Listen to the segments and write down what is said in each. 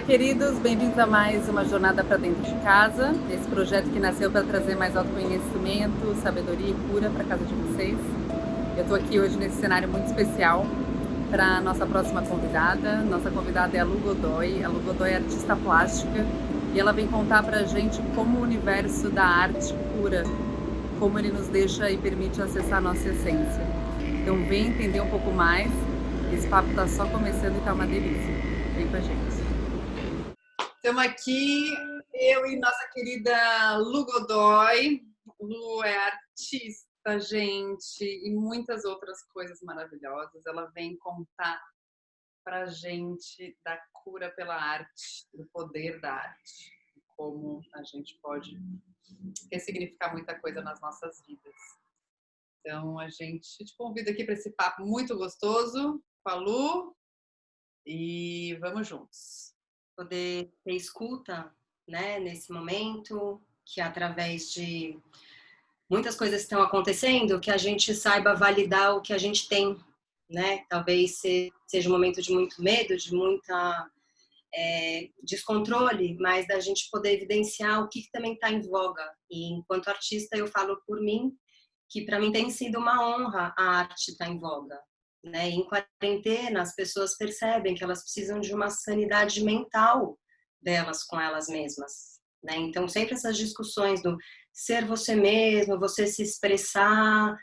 queridos, bem-vindos a mais uma Jornada para Dentro de Casa, esse projeto que nasceu para trazer mais autoconhecimento, sabedoria e cura para casa de vocês. Eu estou aqui hoje nesse cenário muito especial para a nossa próxima convidada. Nossa convidada é a Lu Godoy. A Lu Godoy é artista plástica e ela vem contar para a gente como o universo da arte cura, como ele nos deixa e permite acessar a nossa essência. Então vem entender um pouco mais. Esse papo está só começando e está uma delícia. Vem com a gente. Estamos aqui, eu e nossa querida Lu Godoy. Lu é artista, gente, e muitas outras coisas maravilhosas. Ela vem contar pra gente da cura pela arte, do poder da arte, como a gente pode ressignificar muita coisa nas nossas vidas. Então, a gente te convida aqui para esse papo muito gostoso com a Lu e vamos juntos. Poder ter escuta, né, nesse momento, que através de muitas coisas que estão acontecendo, que a gente saiba validar o que a gente tem, né? Talvez seja um momento de muito medo, de muita descontrole, mas da gente poder evidenciar o que também está em voga. E enquanto artista, eu falo por mim, que para mim tem sido uma honra a arte estar em voga. Né? Em quarentena, as pessoas percebem que elas precisam de uma sanidade mental delas com elas mesmas. Né? Então, sempre essas discussões do ser você mesmo, você se expressar.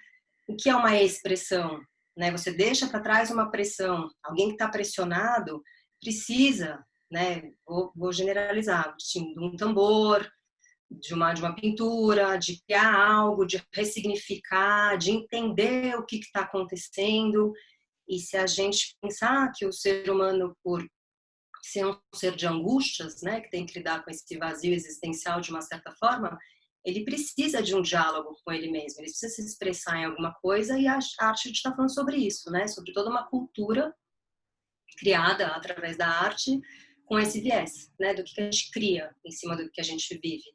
O que é uma expressão? Né? Você deixa para trás uma pressão. Alguém que está pressionado precisa, né? Vou generalizar, de um tambor, de uma pintura, de criar algo, de ressignificar, de entender o que está acontecendo. E se a gente pensar que o ser humano, por ser um ser de angústias, né, que tem que lidar com esse vazio existencial de uma certa forma, ele precisa de um diálogo com ele mesmo, ele precisa se expressar em alguma coisa, e a arte, a gente está falando sobre isso, né, sobre toda uma cultura criada através da arte com esse viés, né, do que a gente cria em cima do que a gente vive.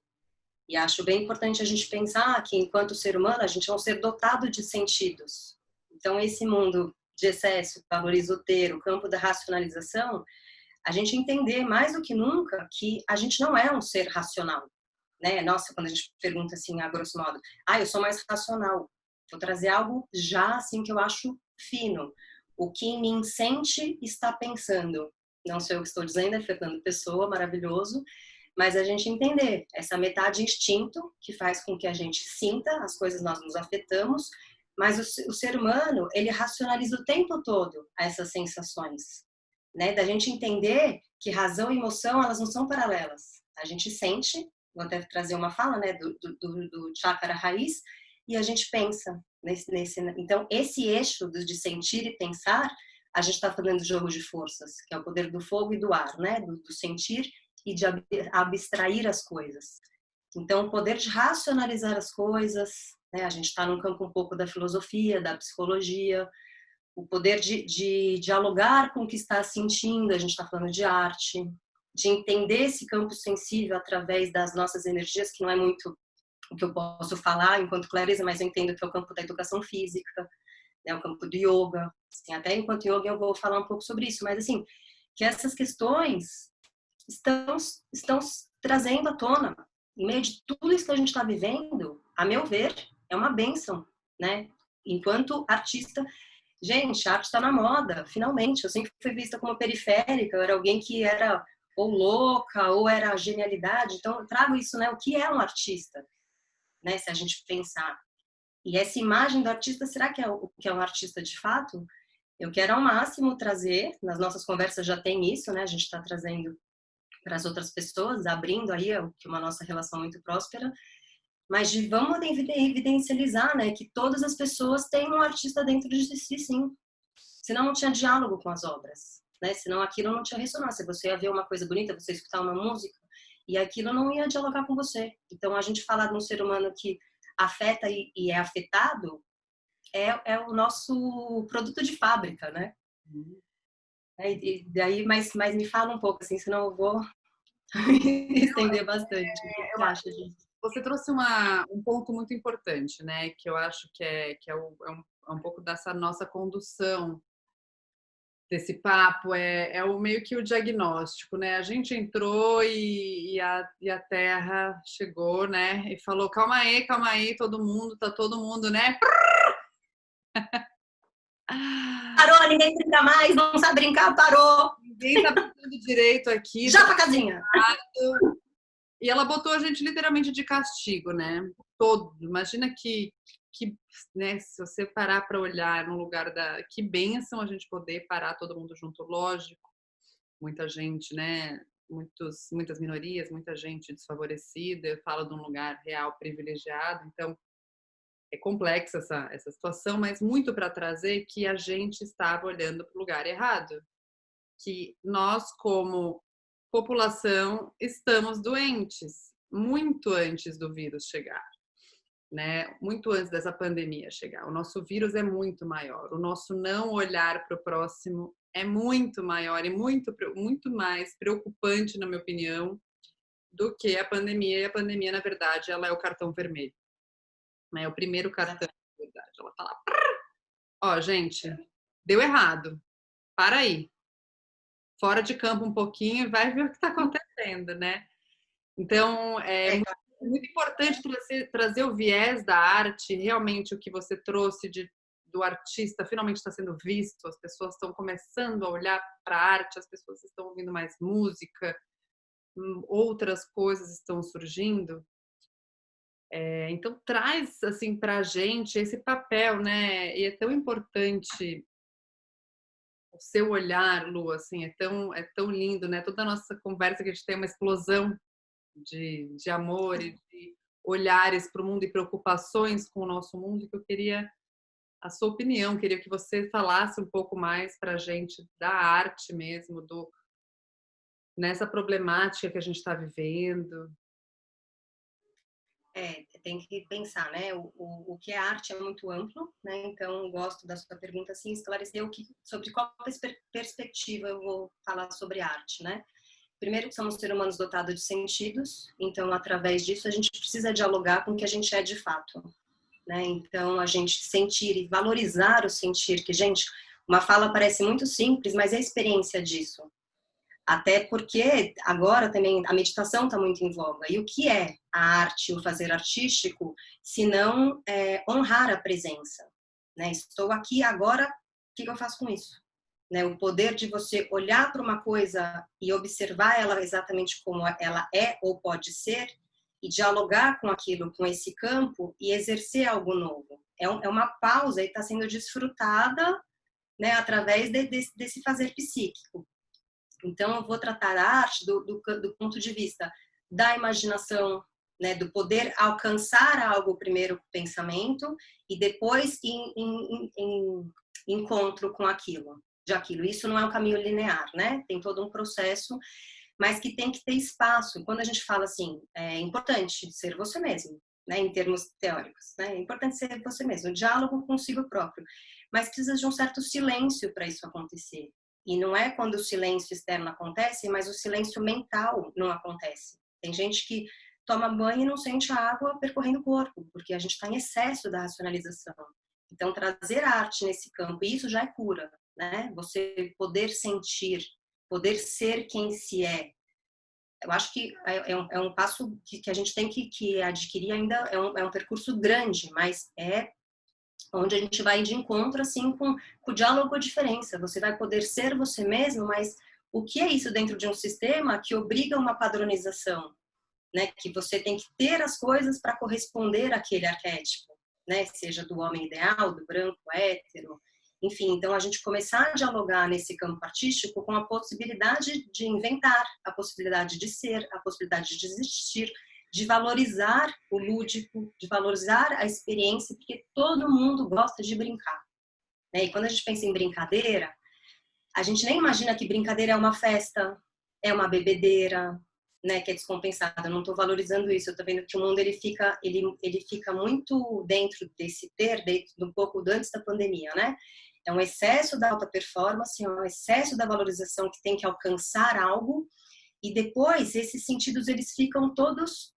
E acho bem importante a gente pensar que, enquanto ser humano, a gente é um ser dotado de sentidos. Então, esse mundo de excesso, valorizoteiro, o campo da racionalização, a gente entender mais do que nunca que a gente não é um ser racional. Né? Nossa, quando a gente pergunta assim, a grosso modo, eu sou mais racional. Vou trazer algo já assim que eu acho fino. O que em mim sente está pensando. Não sei o que estou dizendo, é Fernando Pessoa, maravilhoso. Mas a gente entender essa metade instinto que faz com que a gente sinta as coisas, nós nos afetamos, mas o ser humano, ele racionaliza o tempo todo essas sensações, né? Da gente entender que razão e emoção, elas não são paralelas. A gente sente, vou até trazer uma fala, né, do chakra raiz, e a gente pensa nesse. Então, esse eixo de sentir e pensar, a gente está falando de jogo de forças, que é o poder do fogo e do ar, né? Do sentir e de abstrair as coisas. Então, o poder de racionalizar as coisas, né? A gente está num campo um pouco da filosofia, da psicologia, o poder de dialogar com o que está sentindo, a gente está falando de arte, de entender esse campo sensível através das nossas energias, que não é muito o que eu posso falar enquanto clareza, mas eu entendo que é o campo da educação física, né? O campo do yoga. Assim, até enquanto yoga eu vou falar um pouco sobre isso, mas assim, que essas questões estão trazendo à tona, em meio de tudo isso que a gente está vivendo, a meu ver, é uma bênção, né? Enquanto artista, gente, a arte está na moda, finalmente. Eu sempre fui vista como periférica, eu era alguém que era ou louca, ou era genialidade. Então, eu trago isso, né? O que é um artista, né? Se a gente pensar. E essa imagem do artista, será que é o que é um artista de fato? Eu quero ao máximo trazer, nas nossas conversas já tem isso, né? A gente está trazendo para as outras pessoas, abrindo aí uma nossa relação muito próspera, mas vamos evidencializar, né, que todas as pessoas têm um artista dentro de si, sim. Senão não tinha diálogo com as obras, né? Senão aquilo não tinha ressonância. Você ia ver uma coisa bonita, você escutar uma música, e aquilo não ia dialogar com você. Então, a gente falar de um ser humano que afeta e é afetado é o nosso produto de fábrica, né? E daí, mas me fala um pouco, assim, senão eu vou estender bastante. O que você acha disso? Você trouxe um ponto muito importante, né? Que eu acho que é um pouco dessa nossa condução desse papo é o meio que o diagnóstico, né? A gente entrou e a Terra chegou, né? E falou, calma aí, tá todo mundo, né? Parou, ninguém brinca mais, não sabe brincar, parou. Ninguém tá pensando direito aqui. Já pra casinha. E ela botou a gente literalmente de castigo, né? Todo. Imagina que né, se você parar para olhar no lugar da... Que bênção a gente poder parar todo mundo junto, lógico. Muita gente, né? Muitas minorias, muita gente desfavorecida. Eu falo de um lugar real privilegiado, então é complexa essa situação, mas muito para trazer que a gente estava olhando para o lugar errado. Que nós, como população, estamos doentes muito antes do vírus chegar, né? Muito antes dessa pandemia chegar. O nosso vírus é muito maior, o nosso não olhar para o próximo é muito maior e muito mais preocupante, na minha opinião, do que a pandemia. E a pandemia, na verdade, ela é o cartão vermelho, né? É o primeiro cartão, na verdade. Ela tá lá. Ó, gente, deu errado. Para aí. Fora de campo um pouquinho e vai ver o que está acontecendo, né? Então, é muito importante trazer o viés da arte, realmente o que você trouxe do artista finalmente está sendo visto, as pessoas estão começando a olhar para a arte, as pessoas estão ouvindo mais música, outras coisas estão surgindo. Então, traz assim, para a gente esse papel, né? E é tão importante o seu olhar, Lu, assim, é tão lindo, né? Toda a nossa conversa que a gente tem é uma explosão de amor e de olhares para o mundo e preocupações com o nosso mundo, que eu queria a sua opinião, queria que você falasse um pouco mais para a gente da arte mesmo, nessa problemática que a gente está vivendo. Tem que pensar, né? O que é arte é muito amplo, né? Então, gosto da sua pergunta, assim, esclarecer sobre qual perspectiva eu vou falar sobre arte, né? Primeiro, que somos seres humanos dotados de sentidos, então, através disso, a gente precisa dialogar com o que a gente é de fato, né? Então, a gente sentir e valorizar o sentir, que, gente, uma fala parece muito simples, mas é a experiência disso. Até porque agora também a meditação está muito em voga. E o que é a arte, o fazer artístico, se não honrar a presença? Né? Estou aqui agora, o que eu faço com isso? Né? O poder de você olhar para uma coisa e observar ela exatamente como ela é ou pode ser e dialogar com aquilo, com esse campo e exercer algo novo. É uma pausa e está sendo desfrutada, né, através desse fazer psíquico. Então, eu vou tratar a arte do ponto de vista da imaginação, né, do poder alcançar algo primeiro com o pensamento e depois em encontro com aquilo. Isso não é um caminho linear, né? Tem todo um processo, mas que tem que ter espaço. Quando a gente fala assim, é importante ser você mesmo, né, em termos teóricos, né? É importante ser você mesmo, o diálogo consigo próprio, mas precisa de um certo silêncio para isso acontecer. E não é quando o silêncio externo acontece, mas o silêncio mental não acontece. Tem gente que toma banho e não sente a água percorrendo o corpo, porque a gente está em excesso da racionalização. Então, trazer a arte nesse campo, e isso já é cura, né? Você poder sentir, poder ser quem se é. Eu acho que é um passo que a gente tem que adquirir ainda, é um percurso grande, mas é onde a gente vai de encontro assim com o diálogo com a diferença. Você vai poder ser você mesmo, mas o que é isso dentro de um sistema que obriga uma padronização, né? Que você tem que ter as coisas para corresponder àquele arquétipo, né? Seja do homem ideal, do branco, hétero, enfim. Então, a gente começar a dialogar nesse campo artístico com a possibilidade de inventar, a possibilidade de ser, a possibilidade de existir, de valorizar o lúdico, de valorizar a experiência, porque todo mundo gosta de brincar, né? E quando a gente pensa em brincadeira, a gente nem imagina que brincadeira é uma festa, é uma bebedeira, né, que é descompensada. Eu não estou valorizando isso. Eu estou vendo que o mundo ele fica muito dentro desse dentro um pouco antes da pandemia, né? É um excesso da alta performance, é um excesso da valorização que tem que alcançar algo, e depois esses sentidos eles ficam todos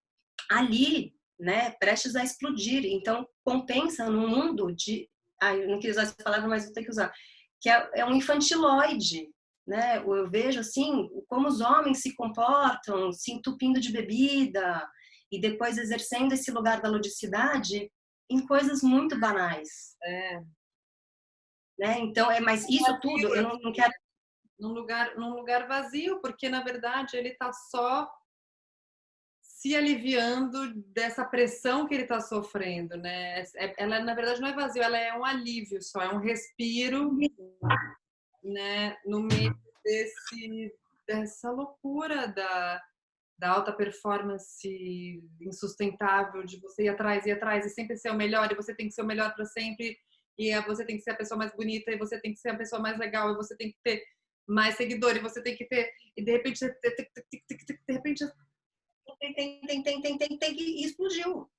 ali, né, prestes a explodir. Então, compensa num mundo de... eu não queria usar essa palavra, mas vou ter que usar. que é um infantiloide, né? Eu vejo assim como os homens se comportam, se entupindo de bebida e depois exercendo esse lugar da ludicidade em coisas muito banais, né? Então mas isso tudo eu não quero num lugar vazio, porque na verdade ele está só se aliviando dessa pressão que ele está sofrendo, né? Ela na verdade não é vazio, ela é um alívio só, é um respiro, né? No meio dessa loucura da alta performance insustentável, de você ir atrás e sempre ser o melhor, e você tem que ser o melhor para sempre, e você tem que ser a pessoa mais bonita, e você tem que ser a pessoa mais legal, e você tem que ter mais seguidor, e você tem que ter, e de repente e explodiu.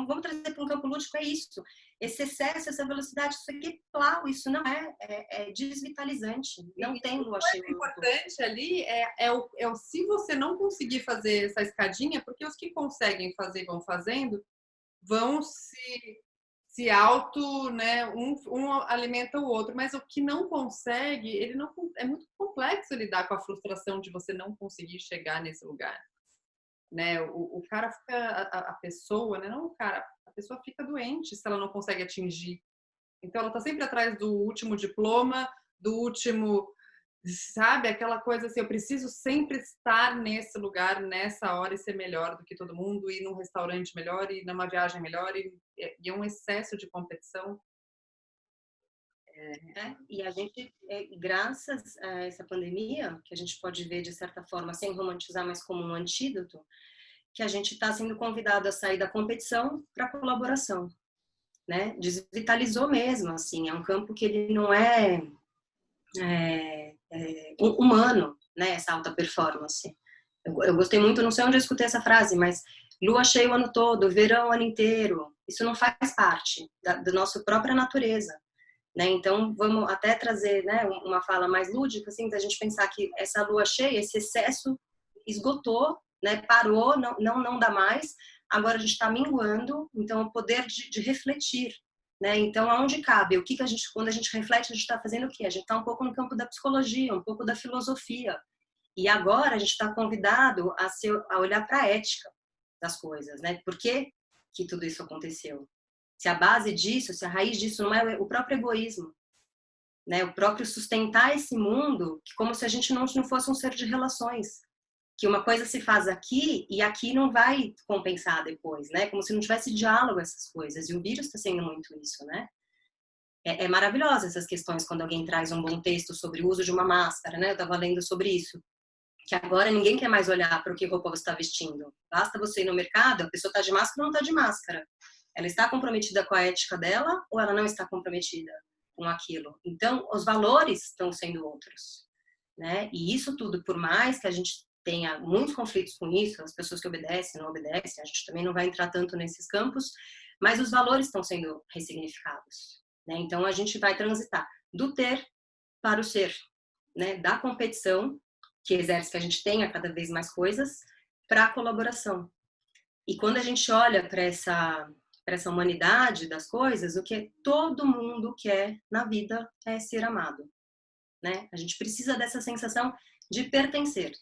Vamos trazer para um campo lúdico, é isso. Esse excesso, essa velocidade, isso aqui é plau, isso não é desvitalizante. Não tem lua cheia. O importante ali é o se você não conseguir fazer essa escadinha, porque os que conseguem fazer e vão fazendo, vão se auto, né, um alimenta o outro, mas o que não consegue, ele não é muito complexo lidar com a frustração de você não conseguir chegar nesse lugar, né? O cara fica a pessoa, né, não o cara, a pessoa fica doente se ela não consegue atingir. Então ela tá sempre atrás do último diploma, do último, sabe, aquela coisa assim, eu preciso sempre estar nesse lugar, nessa hora e ser melhor do que todo mundo, ir num restaurante melhor, ir numa viagem melhor, e é um excesso de competição. E a gente, graças a essa pandemia, que a gente pode ver de certa forma, sem romantizar, mas como um antídoto, que a gente está sendo convidado a sair da competição para a colaboração, né? Desvitalizou mesmo, assim, é um campo que ele não é humano, né? Essa alta performance. Eu gostei muito, não sei onde eu escutei essa frase, mas lua cheia o ano todo, verão o ano inteiro. Isso não faz parte da nossa própria natureza, né? Então vamos até trazer, né, uma fala mais lúdica, assim, da gente pensar que essa lua cheia, esse excesso esgotou, né? Parou, não dá mais. Agora a gente está minguando, então o poder de refletir, né? Então aonde cabe? O que a gente, quando a gente reflete, a gente está fazendo o quê? A gente está um pouco no campo da psicologia, um pouco da filosofia. E agora a gente está convidado a olhar para a ética das coisas, né? Por que tudo isso aconteceu? Se a base disso, se a raiz disso não é o próprio egoísmo, né? O próprio sustentar esse mundo, que como se a gente não fosse um ser de relações, que uma coisa se faz aqui e aqui não vai compensar depois, né? Como se não tivesse diálogo essas coisas. E o vírus está sendo muito isso, né? É maravilhosa essas questões quando alguém traz um bom texto sobre o uso de uma máscara, né? Eu estava lendo sobre isso, que agora ninguém quer mais olhar para o que roupa você está vestindo. Basta você ir no mercado, a pessoa está de máscara ou não está de máscara. Ela está comprometida com a ética dela ou ela não está comprometida com aquilo? Então, os valores estão sendo outros, né? E isso tudo, por mais que a gente tenha muitos conflitos com isso, as pessoas que obedecem, não obedecem, a gente também não vai entrar tanto nesses campos, mas os valores estão sendo ressignificados, né? Então, a gente vai transitar do ter para o ser, né? Da competição, que exerce que a gente tenha cada vez mais coisas, para a colaboração. E quando a gente olha para essa humanidade das coisas, o que todo mundo quer na vida é ser amado, né? A gente precisa dessa sensação de pertencer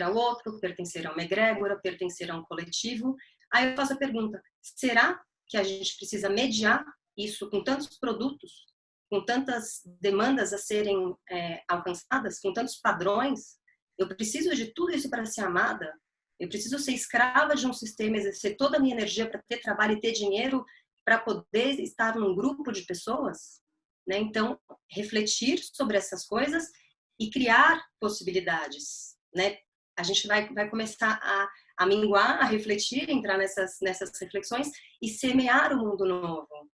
ao outro, pertencer a uma egrégora, pertencer a um coletivo. Aí eu faço a pergunta: será que a gente precisa mediar isso com tantos produtos, com tantas demandas a serem alcançadas, com tantos padrões? Eu preciso de tudo isso para ser amada? Eu preciso ser escrava de um sistema, exercer toda a minha energia para ter trabalho e ter dinheiro para poder estar num grupo de pessoas? Né? Então, refletir sobre essas coisas e criar possibilidades. Né? A gente vai começar a minguar, a refletir, entrar nessas reflexões e semear o mundo novo.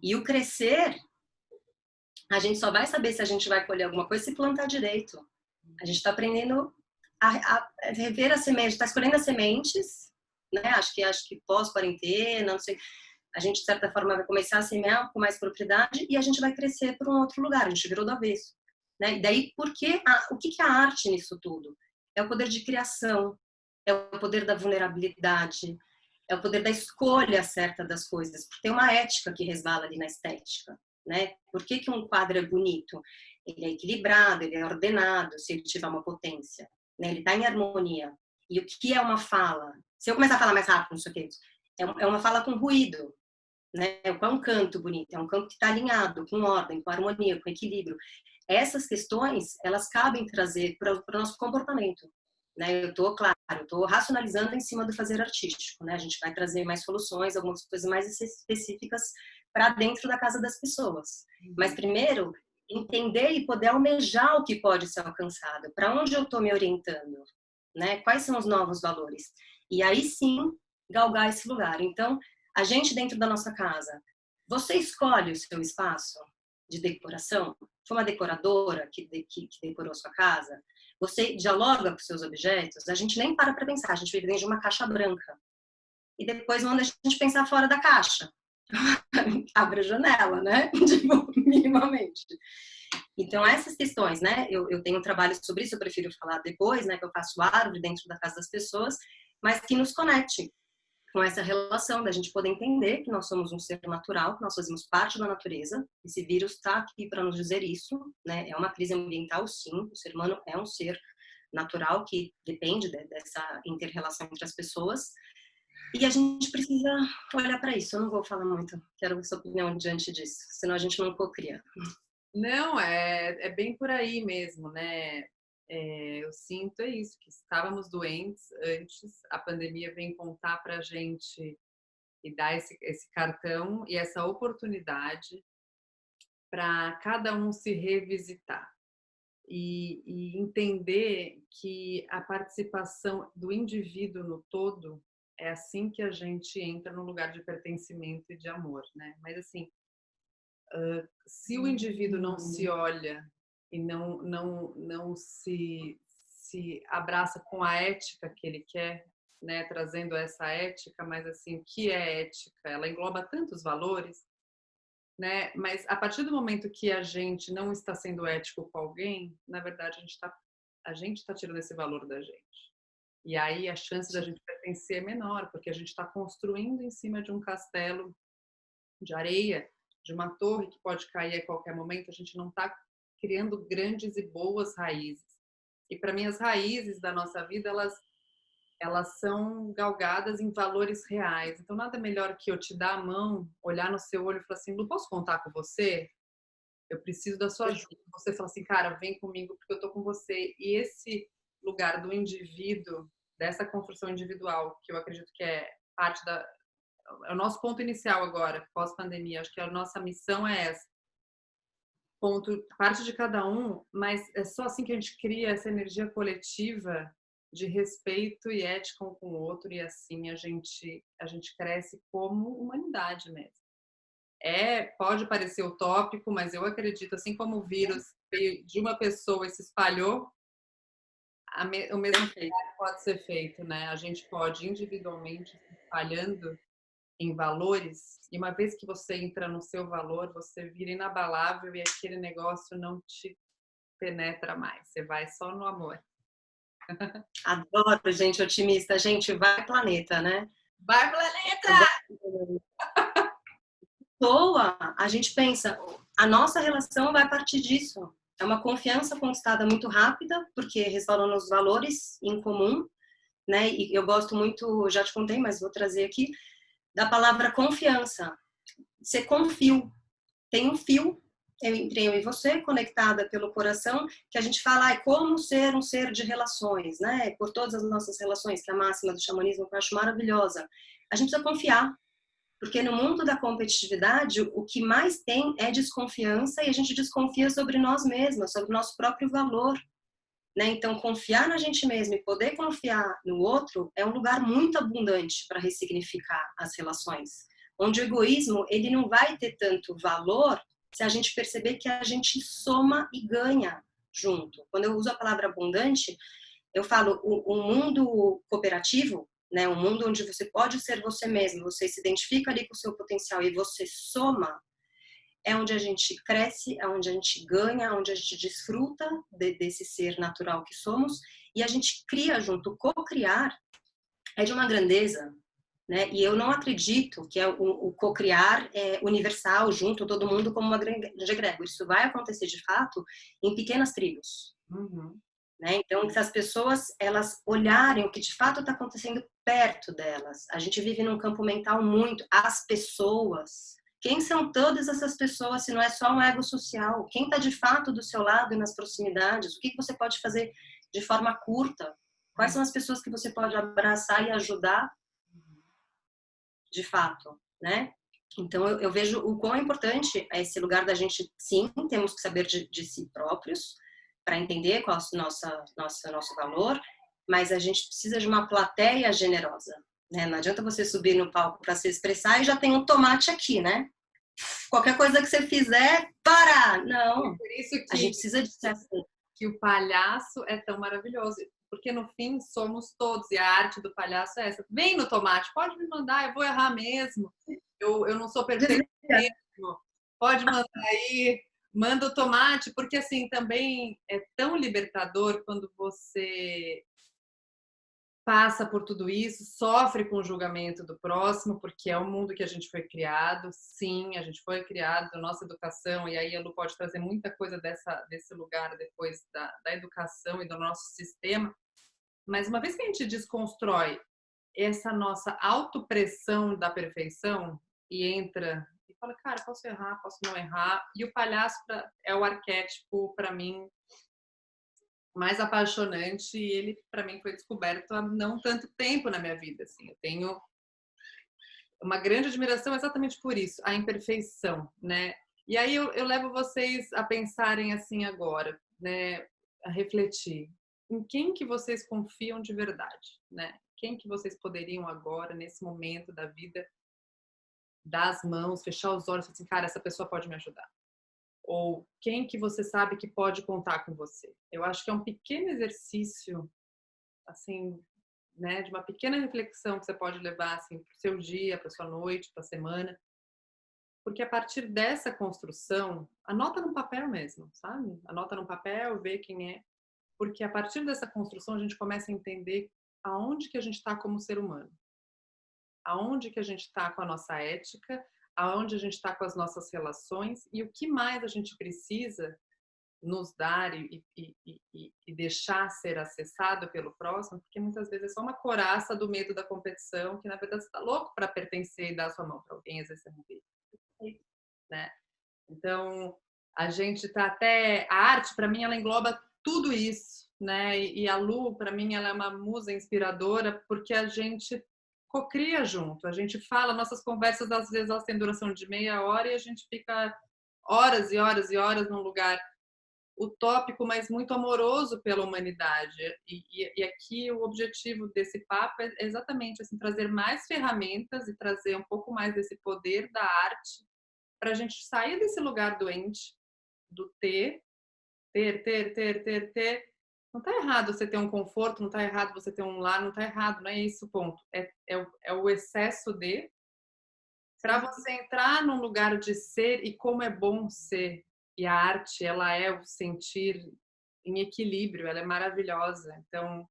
E o crescer, a gente só vai saber se a gente vai colher alguma coisa se plantar direito. A gente está aprendendo a rever as sementes, está escolhendo as sementes, né? Acho que pós-quarentena, não sei, a gente de certa forma vai começar a semear com mais propriedade e a gente vai crescer para um outro lugar. A gente virou do avesso, né? E daí, o que é a arte nisso tudo? É o poder de criação, é o poder da vulnerabilidade, é o poder da escolha certa das coisas, porque tem uma ética que resvala ali na estética, né? Por que que um quadro é bonito? Ele é equilibrado, ele é ordenado, se ele tiver uma potência, né? Ele está em harmonia. E o que é uma fala? Se eu começar a falar mais rápido, não sei o que, é uma fala com ruído, né? É um canto bonito, é um canto que está alinhado, com ordem, com harmonia, com equilíbrio. Essas questões, elas cabem trazer para o nosso comportamento, né? Eu estou racionalizando em cima do fazer artístico, né? A gente vai trazer mais soluções, algumas coisas mais específicas para dentro da casa das pessoas. Mas primeiro, entender e poder almejar o que pode ser alcançado, para onde eu estou me orientando, né? Quais são os novos valores? E aí sim, galgar esse lugar. Então, a gente dentro da nossa casa, você escolhe o seu espaço de decoração? Foi uma decoradora que decorou a sua casa? Você dialoga com seus objetos? A gente nem para pensar, a gente vive dentro de uma caixa branca. E depois manda a gente pensar fora da caixa. Abre a janela, né? Tipo, minimamente. Então, essas questões, né? Eu tenho um trabalho sobre isso, eu prefiro falar depois, né? Que eu faço árvore dentro da casa das pessoas, mas que nos conecte com essa relação da gente poder entender que nós somos um ser natural, que nós fazemos parte da natureza. Esse vírus está aqui para nos dizer isso, né? É uma crise ambiental, sim. O ser humano é um ser natural que depende dessa inter-relação entre as pessoas. E a gente precisa olhar para isso. Eu não vou falar muito, quero a sua opinião diante disso, senão a gente não cocria. Não, é bem por aí mesmo, né? Eu sinto isso, que estávamos doentes antes, a pandemia vem contar para a gente e dar esse cartão e essa oportunidade para cada um se revisitar e entender que a participação do indivíduo no todo é assim que a gente entra no lugar de pertencimento e de amor, né? Mas assim, se o indivíduo não se olha e não se abraça com a ética que ele quer, né, trazendo essa ética, mas assim, o que é ética? Ela engloba tantos valores, né? Mas a partir do momento que a gente não está sendo ético com alguém, na verdade a gente está tirando esse valor da gente. E aí a chance da gente pertencer é menor, porque a gente está construindo em cima de um castelo de areia, de uma torre que pode cair a qualquer momento. A gente não está criando grandes e boas raízes. E para mim as raízes da nossa vida, elas são galgadas em valores reais. Então nada melhor que eu te dar a mão, olhar no seu olho e falar assim: Lu, posso contar com você? Eu preciso da sua ajuda. Você fala assim: cara, vem comigo porque eu tô com você. E esse lugar do indivíduo, dessa construção individual, que eu acredito que é parte é o nosso ponto inicial agora, pós-pandemia. Acho que a nossa missão é essa. Parte de cada um, mas é só assim que a gente cria essa energia coletiva de respeito e ética um com o outro, e assim a gente cresce como humanidade mesmo. Pode parecer utópico, mas eu acredito, assim como o vírus veio de uma pessoa e se espalhou, o mesmo pode ser feito, né? A gente pode individualmente se espalhando em valores, e uma vez que você entra no seu valor, você vira inabalável e aquele negócio não te penetra mais. Você vai só no amor. Adoro gente otimista. Gente, vai planeta, né? Vai planeta! A gente pensa, a nossa relação vai partir disso. É uma confiança conquistada muito rápida, porque restaurou nos valores em comum, né? E eu gosto muito, já te contei, mas vou trazer aqui, da palavra confiança. Você confio. Tem um fio entre eu e você, conectada pelo coração, que a gente fala, como ser um ser de relações, né? Por todas as nossas relações, que é a máxima do xamanismo, que eu acho maravilhosa. A gente precisa confiar, porque no mundo da competitividade, o que mais tem é desconfiança, e a gente desconfia sobre nós mesmos, sobre o nosso próprio valor, né? Então, confiar na gente mesmo e poder confiar no outro é um lugar muito abundante para ressignificar as relações, onde o egoísmo ele não vai ter tanto valor se a gente perceber que a gente soma e ganha junto. Quando eu uso a palavra abundante, eu falo o mundo cooperativo, né, um mundo onde você pode ser você mesmo, você se identifica ali com o seu potencial e você soma, é onde a gente cresce, é onde a gente ganha, é onde a gente desfruta desse ser natural que somos, e a gente cria junto. Co-criar é de uma grandeza, né? E eu não acredito que o co-criar é universal, junto todo mundo como uma grande egrégora. Isso vai acontecer de fato em pequenas tribos. Né? Então, se as pessoas elas olharem o que de fato está acontecendo perto delas. A gente vive num campo mental muito. As pessoas. Quem são todas essas pessoas se não é só um ego social? Quem está de fato do seu lado e nas proximidades? O que você pode fazer de forma curta? Quais são as pessoas que você pode abraçar e ajudar de fato, né? Então, eu vejo o quão importante é esse lugar da gente, sim, temos que saber de si próprios, para entender qual é o nosso valor, mas a gente precisa de uma plateia generosa, né? Não adianta você subir no palco para se expressar e já tem um tomate aqui, né? Qualquer coisa que você fizer, para! Não, por isso que, a gente precisa de ser assim. Que o palhaço é tão maravilhoso, porque no fim somos todos, e a arte do palhaço é essa. Vem no tomate, pode me mandar, eu vou errar mesmo, eu não sou perfeito mesmo, pode mandar aí, manda o tomate, porque assim, também é tão libertador quando você passa por tudo isso, sofre com o julgamento do próximo, porque é o mundo que a gente foi criado, sim, a gente foi criado, nossa educação, e aí a Lu pode trazer muita coisa desse lugar depois da educação e do nosso sistema, mas uma vez que a gente desconstrói essa nossa autopressão da perfeição e entra e fala, cara, posso errar, posso não errar, e o palhaço é o arquétipo, para mim, mais apaixonante, e ele para mim foi descoberto há não tanto tempo na minha vida, assim. Eu tenho uma grande admiração exatamente por isso, a imperfeição, né? E aí eu levo vocês a pensarem assim agora, né, a refletir. Em quem que vocês confiam de verdade, né? Quem que vocês poderiam agora, nesse momento da vida, dar as mãos, fechar os olhos e falar assim, cara, essa pessoa pode me ajudar. Ou quem que você sabe que pode contar com você. Eu acho que é um pequeno exercício, assim, né, de uma pequena reflexão que você pode levar assim, para o seu dia, para a sua noite, para a semana. Porque a partir dessa construção, anota no papel mesmo, sabe? Anota no papel, vê quem é. Porque a partir dessa construção a gente começa a entender aonde que a gente está como ser humano. Aonde que a gente está com a nossa ética, aonde a gente está com as nossas relações e o que mais a gente precisa nos dar e deixar ser acessado pelo próximo, porque muitas vezes é só uma coraça do medo da competição, que na verdade você está louco para pertencer e dar sua mão para alguém, às vezes você não vê, né? Então, a gente está até... A arte, para mim, ela engloba tudo isso, né? E a Lu, para mim, ela é uma musa inspiradora, porque a gente cocria junto, a gente fala, nossas conversas às vezes elas têm duração de meia hora e a gente fica horas e horas e horas num lugar utópico, mas muito amoroso pela humanidade. E aqui o objetivo desse papo é exatamente assim, trazer mais ferramentas e trazer um pouco mais desse poder da arte para a gente sair desse lugar doente do ter. Não tá errado você ter um conforto, não tá errado você ter um lar, não tá errado, não é isso o ponto. É o excesso de, para você entrar num lugar de ser e como é bom ser. E a arte, ela é o sentir em equilíbrio, ela é maravilhosa. Então,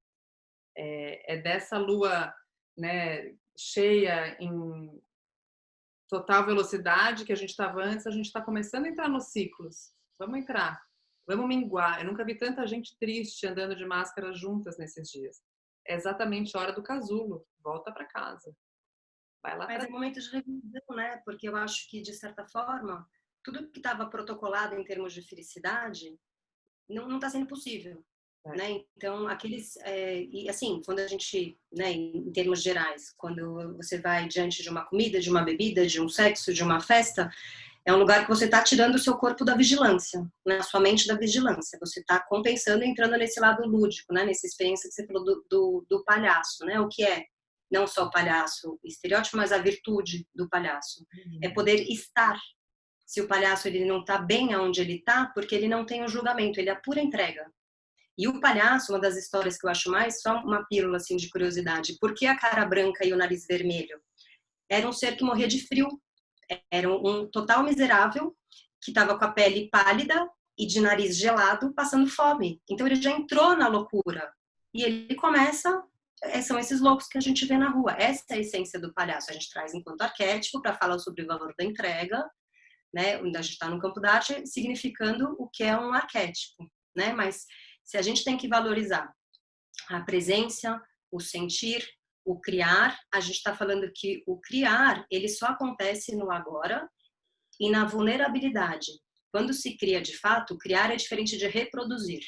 é dessa lua, né, cheia em total velocidade que a gente estava antes, a gente está começando a entrar nos ciclos. Vamos entrar. Vamos minguar. Eu nunca vi tanta gente triste andando de máscara juntas nesses dias. É exatamente a hora do casulo. Volta para casa. Vai lá. Mas é momento de revisão, né? Porque eu acho que, de certa forma, tudo que estava protocolado em termos de felicidade não está sendo possível. Né? Então, aqueles... e assim, quando a gente, né, em termos gerais, quando você vai diante de uma comida, de uma bebida, de um sexo, de uma festa... É um lugar que você está tirando o seu corpo da vigilância, né? A sua mente da vigilância. Você está compensando e entrando nesse lado lúdico, né? Nessa experiência que você falou do palhaço, né? O que é não só o palhaço estereótipo, mas a virtude do palhaço. É poder estar. Se o palhaço ele não está bem aonde ele está, porque ele não tem o julgamento, ele é a pura entrega. E o palhaço, uma das histórias que eu acho mais, só uma pílula assim, de curiosidade, por que a cara branca e o nariz vermelho? Era um ser que morria de frio. Era um total miserável que estava com a pele pálida e de nariz gelado, passando fome. Então ele já entrou na loucura. E ele começa são esses loucos que a gente vê na rua. Essa é a essência do palhaço. A gente traz enquanto arquétipo para falar sobre o valor da entrega, né? Onde a gente está no campo da arte, significando o que é um arquétipo, né? Mas se a gente tem que valorizar a presença, o sentir, o criar, a gente está falando que o criar, ele só acontece no agora e na vulnerabilidade. Quando se cria de fato, criar é diferente de reproduzir,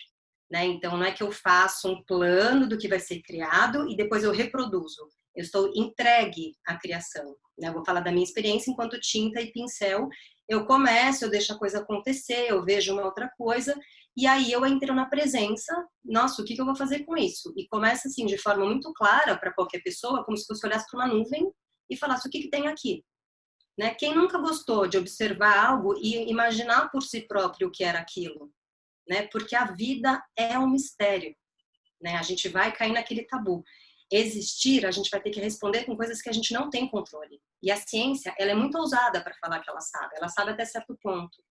né? Então, não é que eu faço um plano do que vai ser criado e depois eu reproduzo. Eu estou entregue à criação, né? Eu vou falar da minha experiência enquanto tinta e pincel. Eu começo, eu deixo a coisa acontecer, eu vejo uma outra coisa e aí eu entro na presença. Nossa, o que eu vou fazer com isso? E começa assim, de forma muito clara para qualquer pessoa, como se você olhasse para uma nuvem e falasse o que tem aqui. Né? Quem nunca gostou de observar algo e imaginar por si próprio o que era aquilo? Né? Porque a vida é um mistério. Né? A gente vai cair naquele tabu. Existir, a gente vai ter que responder com coisas que a gente não tem controle. E a ciência, ela é muito ousada para falar que ela sabe. Ela sabe até certo ponto.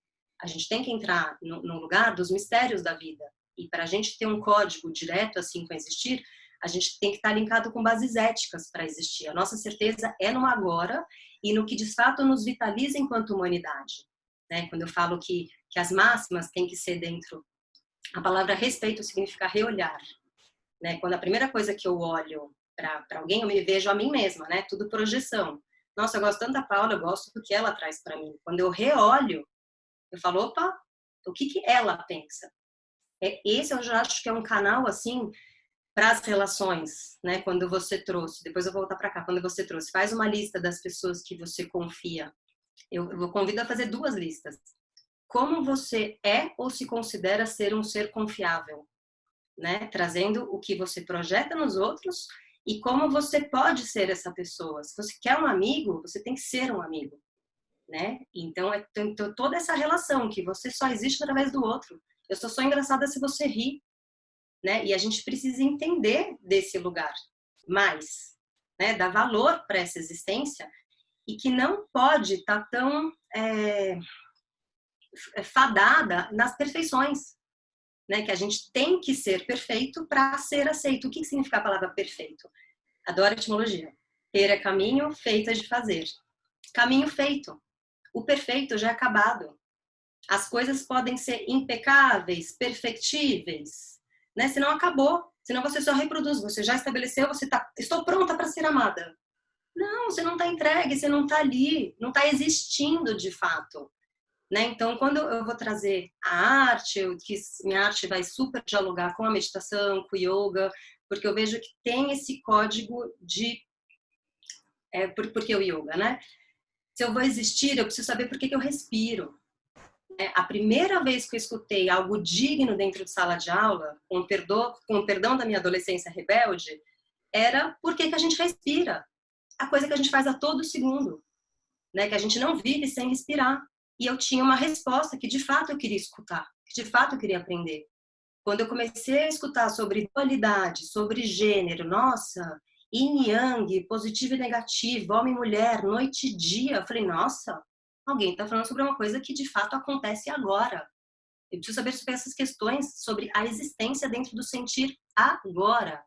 A gente tem que entrar no lugar dos mistérios da vida. E para a gente ter um código direto assim com existir, a gente tem que estar linkado com bases éticas para existir. A nossa certeza é no agora e no que de fato nos vitaliza enquanto humanidade. Né? Quando eu falo que as máximas têm que ser dentro, a palavra respeito significa reolhar. Né? Quando a primeira coisa que eu olho para alguém, eu me vejo a mim mesma, né? Tudo projeção. Nossa, eu gosto tanto da Paula, eu gosto do que ela traz para mim. Quando eu reolho, eu falo, opa, o que ela pensa? Esse eu já acho que é um canal assim para as relações, né? Quando você trouxe, depois eu vou voltar para cá, quando você trouxe, faz uma lista das pessoas que você confia. Eu convido a fazer 2 listas. Como você é ou se considera ser um ser confiável, né? Trazendo o que você projeta nos outros e como você pode ser essa pessoa. Se você quer um amigo, você tem que ser um amigo, né? Então tem toda essa relação que você só existe através do outro. Eu só engraçada se você ri. Né? E a gente precisa entender desse lugar mais, né? Dar valor para essa existência e que não pode estar tão fadada nas perfeições, né? Que a gente tem que ser perfeito para ser aceito. O que significa a palavra perfeito? Adoro a etimologia. Per é caminho, feito é de fazer. Caminho feito. O perfeito já é acabado. As coisas podem ser impecáveis, perfectíveis, né? Senão acabou, senão você só reproduz, você já estabeleceu, estou pronta para ser amada. Não, você não está entregue, você não está ali, não está existindo de fato, né? Então, quando eu vou trazer a arte, minha arte vai super dialogar com a meditação, com o yoga, porque eu vejo que tem esse código de porque o yoga, né? Se eu vou existir, eu preciso saber por que eu respiro. A primeira vez que eu escutei algo digno dentro de sala de aula, com o perdão da minha adolescência rebelde, era por que a gente respira. A coisa que a gente faz a todo segundo, né? Que a gente não vive sem respirar. E eu tinha uma resposta que de fato eu queria escutar, que de fato eu queria aprender. Quando eu comecei a escutar sobre dualidade, sobre gênero, nossa, yin e yang, positivo e negativo, homem e mulher, noite e dia, eu falei, nossa, alguém está falando sobre uma coisa que de fato acontece agora. Eu preciso saber sobre essas questões, sobre a existência dentro do sentir agora.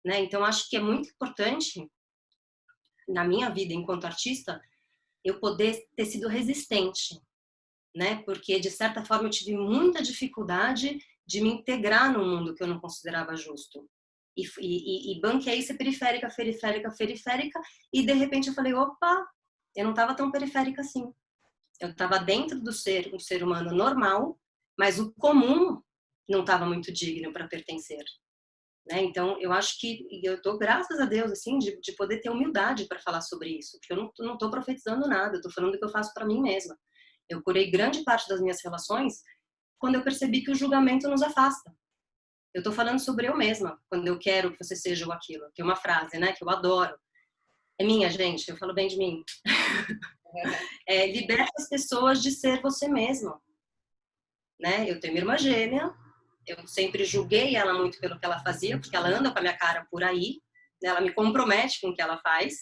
Né? Então, acho que é muito importante, na minha vida enquanto artista, eu poder ter sido resistente. Né? Porque, de certa forma, eu tive muita dificuldade de me integrar num mundo que eu não considerava justo. E banquei ser periférica, e de repente eu falei, opa, eu não estava tão periférica assim. Eu estava dentro do ser, um ser humano normal, mas o comum não estava muito digno para pertencer. Né? Então, eu acho que eu estou, graças a Deus, assim, de poder ter humildade para falar sobre isso, porque eu não estou profetizando nada, eu estou falando do que eu faço para mim mesma. Eu curei grande parte das minhas relações quando eu percebi que o julgamento nos afasta. Eu estou falando sobre eu mesma, quando eu quero que você seja ou aquilo. Tem uma frase, né, que eu adoro. É minha, gente, eu falo bem de mim. Liberta as pessoas de ser você mesma. Né? Eu tenho minha irmã gêmea, eu sempre julguei ela muito pelo que ela fazia, porque ela anda com a minha cara por aí, né? Ela me compromete com o que ela faz.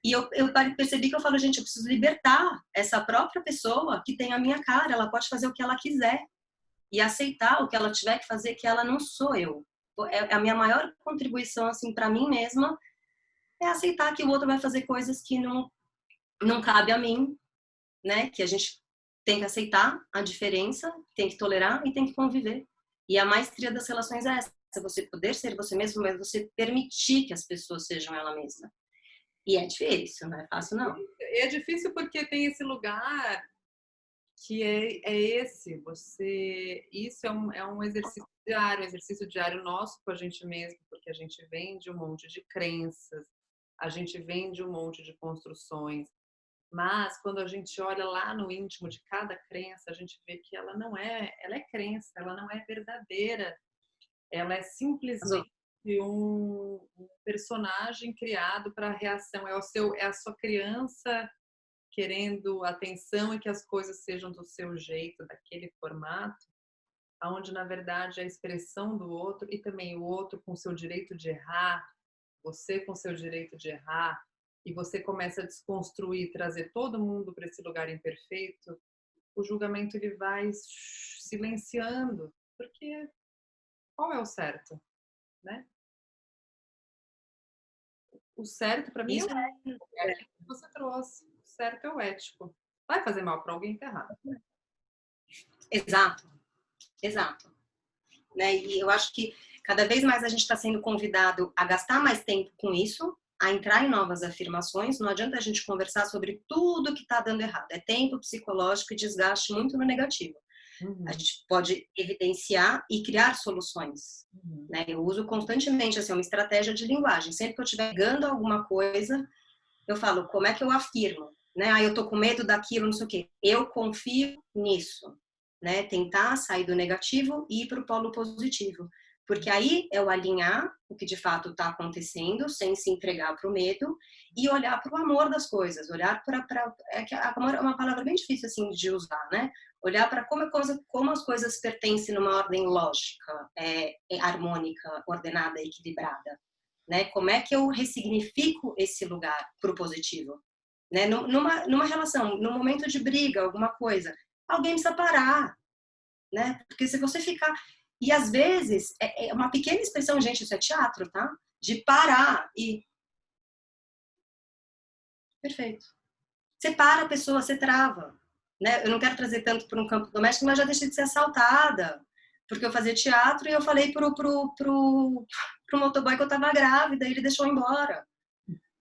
E eu percebi que eu falo, gente, eu preciso libertar essa própria pessoa que tem a minha cara, ela pode fazer o que ela quiser. E aceitar o que ela tiver que fazer, que ela não sou eu. é a minha maior contribuição, assim, para mim mesma, é aceitar que o outro vai fazer coisas que não cabe a mim, né? Que a gente tem que aceitar a diferença, tem que tolerar e tem que conviver. E a maestria das relações é essa, você poder ser você mesmo, mas você permitir que as pessoas sejam ela mesma. E é difícil, não é fácil, não. É difícil porque tem esse lugar que é esse, isso é um exercício diário nosso com a gente mesmo, porque a gente vem de um monte de crenças, a gente vem de um monte de construções, mas quando a gente olha lá no íntimo de cada crença, a gente vê que ela é crença, ela não é verdadeira, ela é simplesmente um personagem criado para a reação, é a sua criança querendo atenção e que as coisas sejam do seu jeito, daquele formato, aonde na verdade a expressão do outro e também o outro com seu direito de errar, você com seu direito de errar, e você começa a desconstruir, trazer todo mundo para esse lugar imperfeito, o julgamento ele vai silenciando, porque qual é o certo, né? O certo para mim é aquilo que você trouxe. O certo é o ético. Vai fazer mal para alguém, tá errado. Exato, exato. Né? E eu acho que cada vez mais a gente está sendo convidado a gastar mais tempo com isso, a entrar em novas afirmações. Não adianta a gente conversar sobre tudo que está dando errado. É tempo psicológico e desgaste muito no negativo. A gente pode evidenciar e criar soluções. Né? Eu uso constantemente assim, uma estratégia de linguagem. Sempre que eu estiver negando alguma coisa, eu falo, como é que eu afirmo? Né? Ah, eu tô com medo daquilo, não sei o quê. Eu confio nisso. Né? Tentar sair do negativo e ir para o polo positivo. Porque aí é o alinhar o que de fato está acontecendo, sem se entregar para o medo, e olhar para o amor das coisas, olhar para... amor é uma palavra bem difícil assim, de usar, né? Olhar para como as coisas pertencem numa ordem lógica, harmônica, ordenada, equilibrada. Né? Como é que eu ressignifico esse lugar para o positivo? Né? Numa relação, num momento de briga, alguma coisa, alguém precisa parar, né? Porque se você ficar... E às vezes, é uma pequena expressão, gente, isso é teatro, tá? De parar e... Perfeito. Você para a pessoa, você trava. Né? Eu não quero trazer tanto para um campo doméstico, mas já deixei de ser assaltada. Porque eu fazia teatro e eu falei pro motoboy que eu estava grávida e ele deixou embora.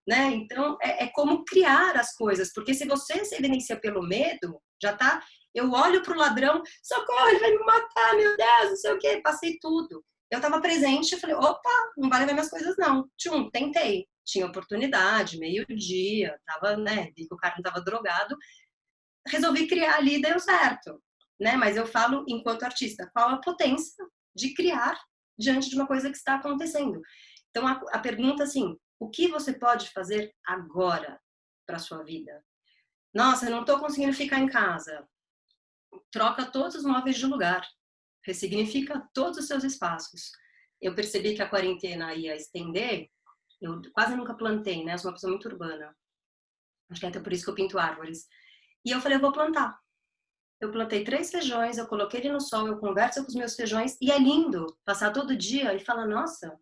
Né? Então, é como criar as coisas. Porque se você se evidencia pelo medo, já tá... Eu olho pro ladrão, socorro, ele vai me matar, meu Deus, não sei o quê. Passei tudo. Eu estava presente e falei, opa, não vai levar minhas coisas não. Tentei. Tinha oportunidade, meio-dia, tava, né, vi que o cara não estava drogado. Resolvi criar ali e deu certo. Né? Mas eu falo, enquanto artista, qual a potência de criar diante de uma coisa que está acontecendo. Então, a pergunta, assim, o que você pode fazer agora para a sua vida? Nossa, eu não estou conseguindo ficar em casa. Troca todos os móveis de lugar. Ressignifica todos os seus espaços. Eu percebi que a quarentena ia estender. Eu quase nunca plantei, né? Eu sou uma pessoa muito urbana. Acho que é até por isso que eu pinto árvores. E eu falei, eu vou plantar. Eu plantei 3 feijões, eu coloquei ele no sol, eu converso com os meus feijões. E é lindo passar todo dia e falar, nossa,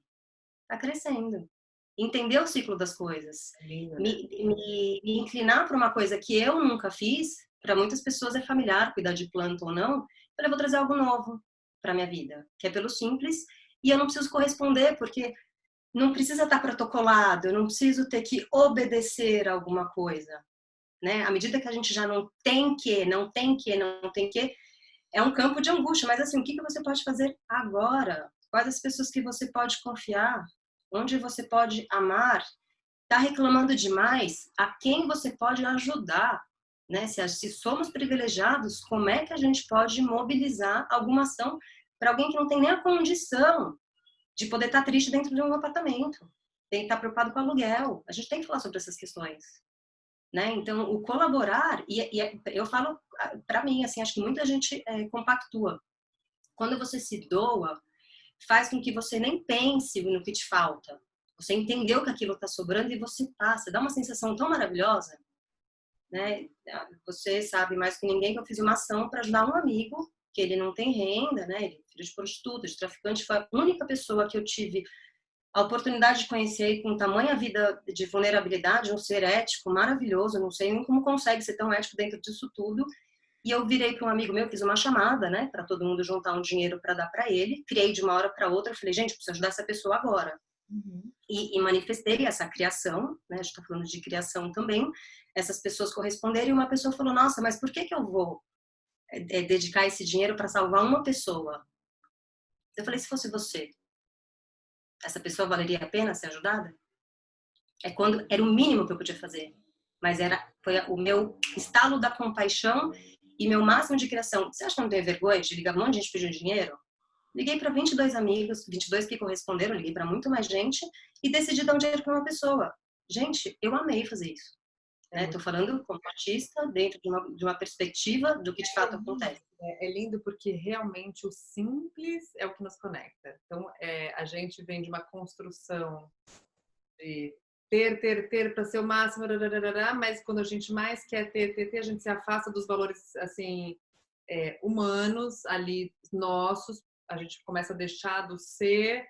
tá crescendo. Entender o ciclo das coisas. Me inclinar para uma coisa que eu nunca fiz. Para muitas pessoas é familiar, cuidar de planta ou não. Eu vou trazer algo novo para minha vida, que é pelo simples. E eu não preciso corresponder, porque não precisa estar protocolado, eu não preciso ter que obedecer a alguma coisa. Né? À medida que a gente já não tem que, é um campo de angústia. Mas assim, o que você pode fazer agora? Quais as pessoas que você pode confiar? Onde você pode amar? Está reclamando demais? A quem você pode ajudar? Né? Se somos privilegiados, como é que a gente pode mobilizar alguma ação para alguém que não tem nem a condição de poder estar triste dentro de um apartamento? Tem que estar preocupado com o aluguel. A gente tem que falar sobre essas questões. Né? Então, o colaborar, eu falo para mim, assim, acho que muita gente compactua. Quando você se doa, faz com que você nem pense no que te falta. Você entendeu que aquilo está sobrando e você passa. Dá uma sensação tão maravilhosa. Né? Você sabe mais que ninguém que eu fiz uma ação para ajudar um amigo que ele não tem renda, né? Ele é filho de prostituta, de traficante, foi a única pessoa que eu tive a oportunidade de conhecer aí com tamanha vida de vulnerabilidade, um ser ético maravilhoso, eu não sei nem como consegue ser tão ético dentro disso tudo. E eu virei para um amigo meu, fiz uma chamada, né, para todo mundo juntar um dinheiro para dar para ele, criei de uma hora para outra, falei, gente, preciso ajudar essa pessoa agora. E manifestei essa criação, né, a gente está falando de criação também, essas pessoas corresponderam e uma pessoa falou, nossa, mas por que eu vou dedicar esse dinheiro para salvar uma pessoa? Eu falei, se fosse você, essa pessoa valeria a pena ser ajudada? Era o mínimo que eu podia fazer, mas foi o meu estalo da compaixão e meu máximo de criação. Você acha que eu não tenho vergonha de ligar um monte de gente pedindo dinheiro? Liguei para 22 amigos, 22 que corresponderam, liguei para muito mais gente e decidi dar um dinheiro para uma pessoa. Gente, eu amei fazer isso. Estou falando como artista, dentro de uma perspectiva do que de fato acontece. É lindo porque realmente o simples é o que nos conecta. Então, a gente vem de uma construção de ter para ser o máximo, mas quando a gente mais quer ter, a gente se afasta dos valores assim humanos ali nossos, a gente começa a deixar do ser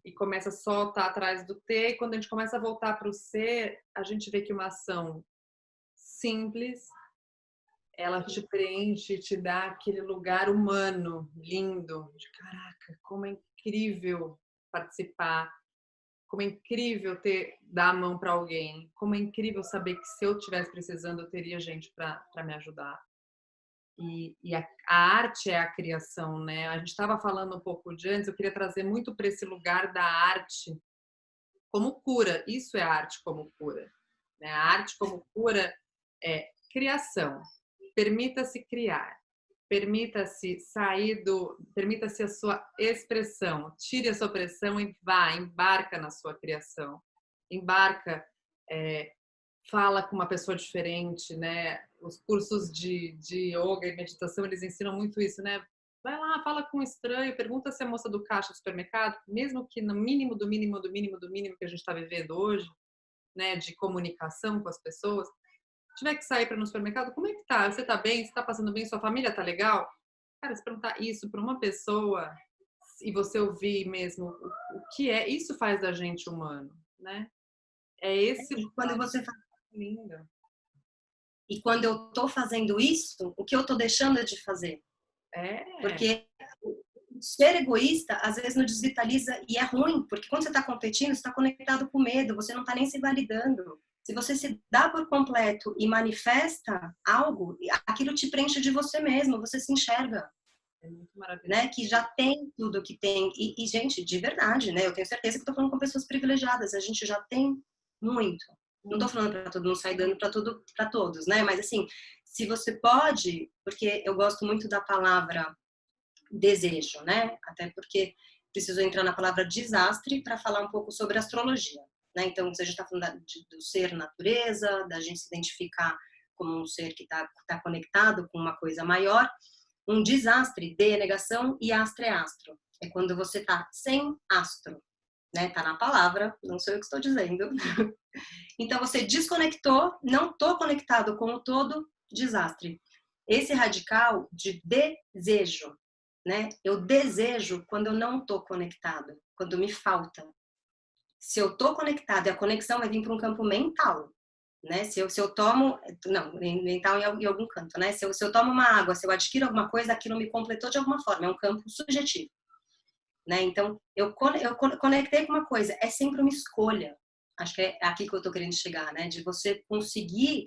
e começa só a estar atrás do ter, e quando a gente começa a voltar para o ser, a gente vê que uma ação simples, ela te preenche, te dá aquele lugar humano, lindo, de caraca, como é incrível participar, como é incrível dar a mão para alguém, como é incrível saber que se eu estivesse precisando, eu teria gente para me ajudar. E a arte é a criação, né? A gente estava falando um pouco de antes, eu queria trazer muito para esse lugar da arte como cura. Isso é arte como cura, né? A arte como cura é criação. Permita-se criar. Permita-se permita-se a sua expressão. Tire a sua pressão e embarca na sua criação. Embarca, fala com uma pessoa diferente, né? Os cursos de yoga e meditação, eles ensinam muito isso, né? Vai lá, fala com um estranho, pergunta se a moça do caixa do supermercado, mesmo que no mínimo do mínimo do mínimo do mínimo que a gente está vivendo hoje, né, de comunicação com as pessoas, tiver que sair para ir no supermercado, como é que tá? Você tá bem? Você tá passando bem? Sua família tá legal? Cara, se perguntar isso para uma pessoa e você ouvir mesmo o que é, isso faz da gente humano, né? É esse quando você fala lindo. E quando eu tô fazendo isso, o que eu tô deixando de fazer? Porque ser egoísta, às vezes, nos desvitaliza e é ruim, porque quando você está competindo, você está conectado com medo, você não está nem se validando. Se você se dá por completo e manifesta algo, aquilo te preenche de você mesmo, você se enxerga. É muito maravilhoso. Né? Que já tem tudo que tem. E, gente, de verdade, né? Eu tenho certeza que estou falando com pessoas privilegiadas, a gente já tem muito. Não estou falando para todo mundo sair dando para todos, né? Mas, assim, se você pode, porque eu gosto muito da palavra desejo, né? Até porque preciso entrar na palavra desastre para falar um pouco sobre astrologia, né? Então, se a gente está falando do ser natureza, da gente se identificar como um ser que está conectado com uma coisa maior, um desastre, de negação, e astro é astro. É quando você está sem astro, né? Tá na palavra, não sou eu que estou dizendo. Então, você desconectou, não estou conectado com o todo, desastre. Esse radical de desejo, né? Eu desejo quando eu não estou conectado, quando me falta. Se eu estou conectado, e a conexão vai vir para um campo mental, né? Se eu tomo, não, mental em algum canto, né? Se eu tomo uma água, se eu adquiro alguma coisa, aquilo me completou de alguma forma, é um campo subjetivo, né? Então, eu conectei com uma coisa, é sempre uma escolha. Acho que é aqui que eu estou querendo chegar, né? De você conseguir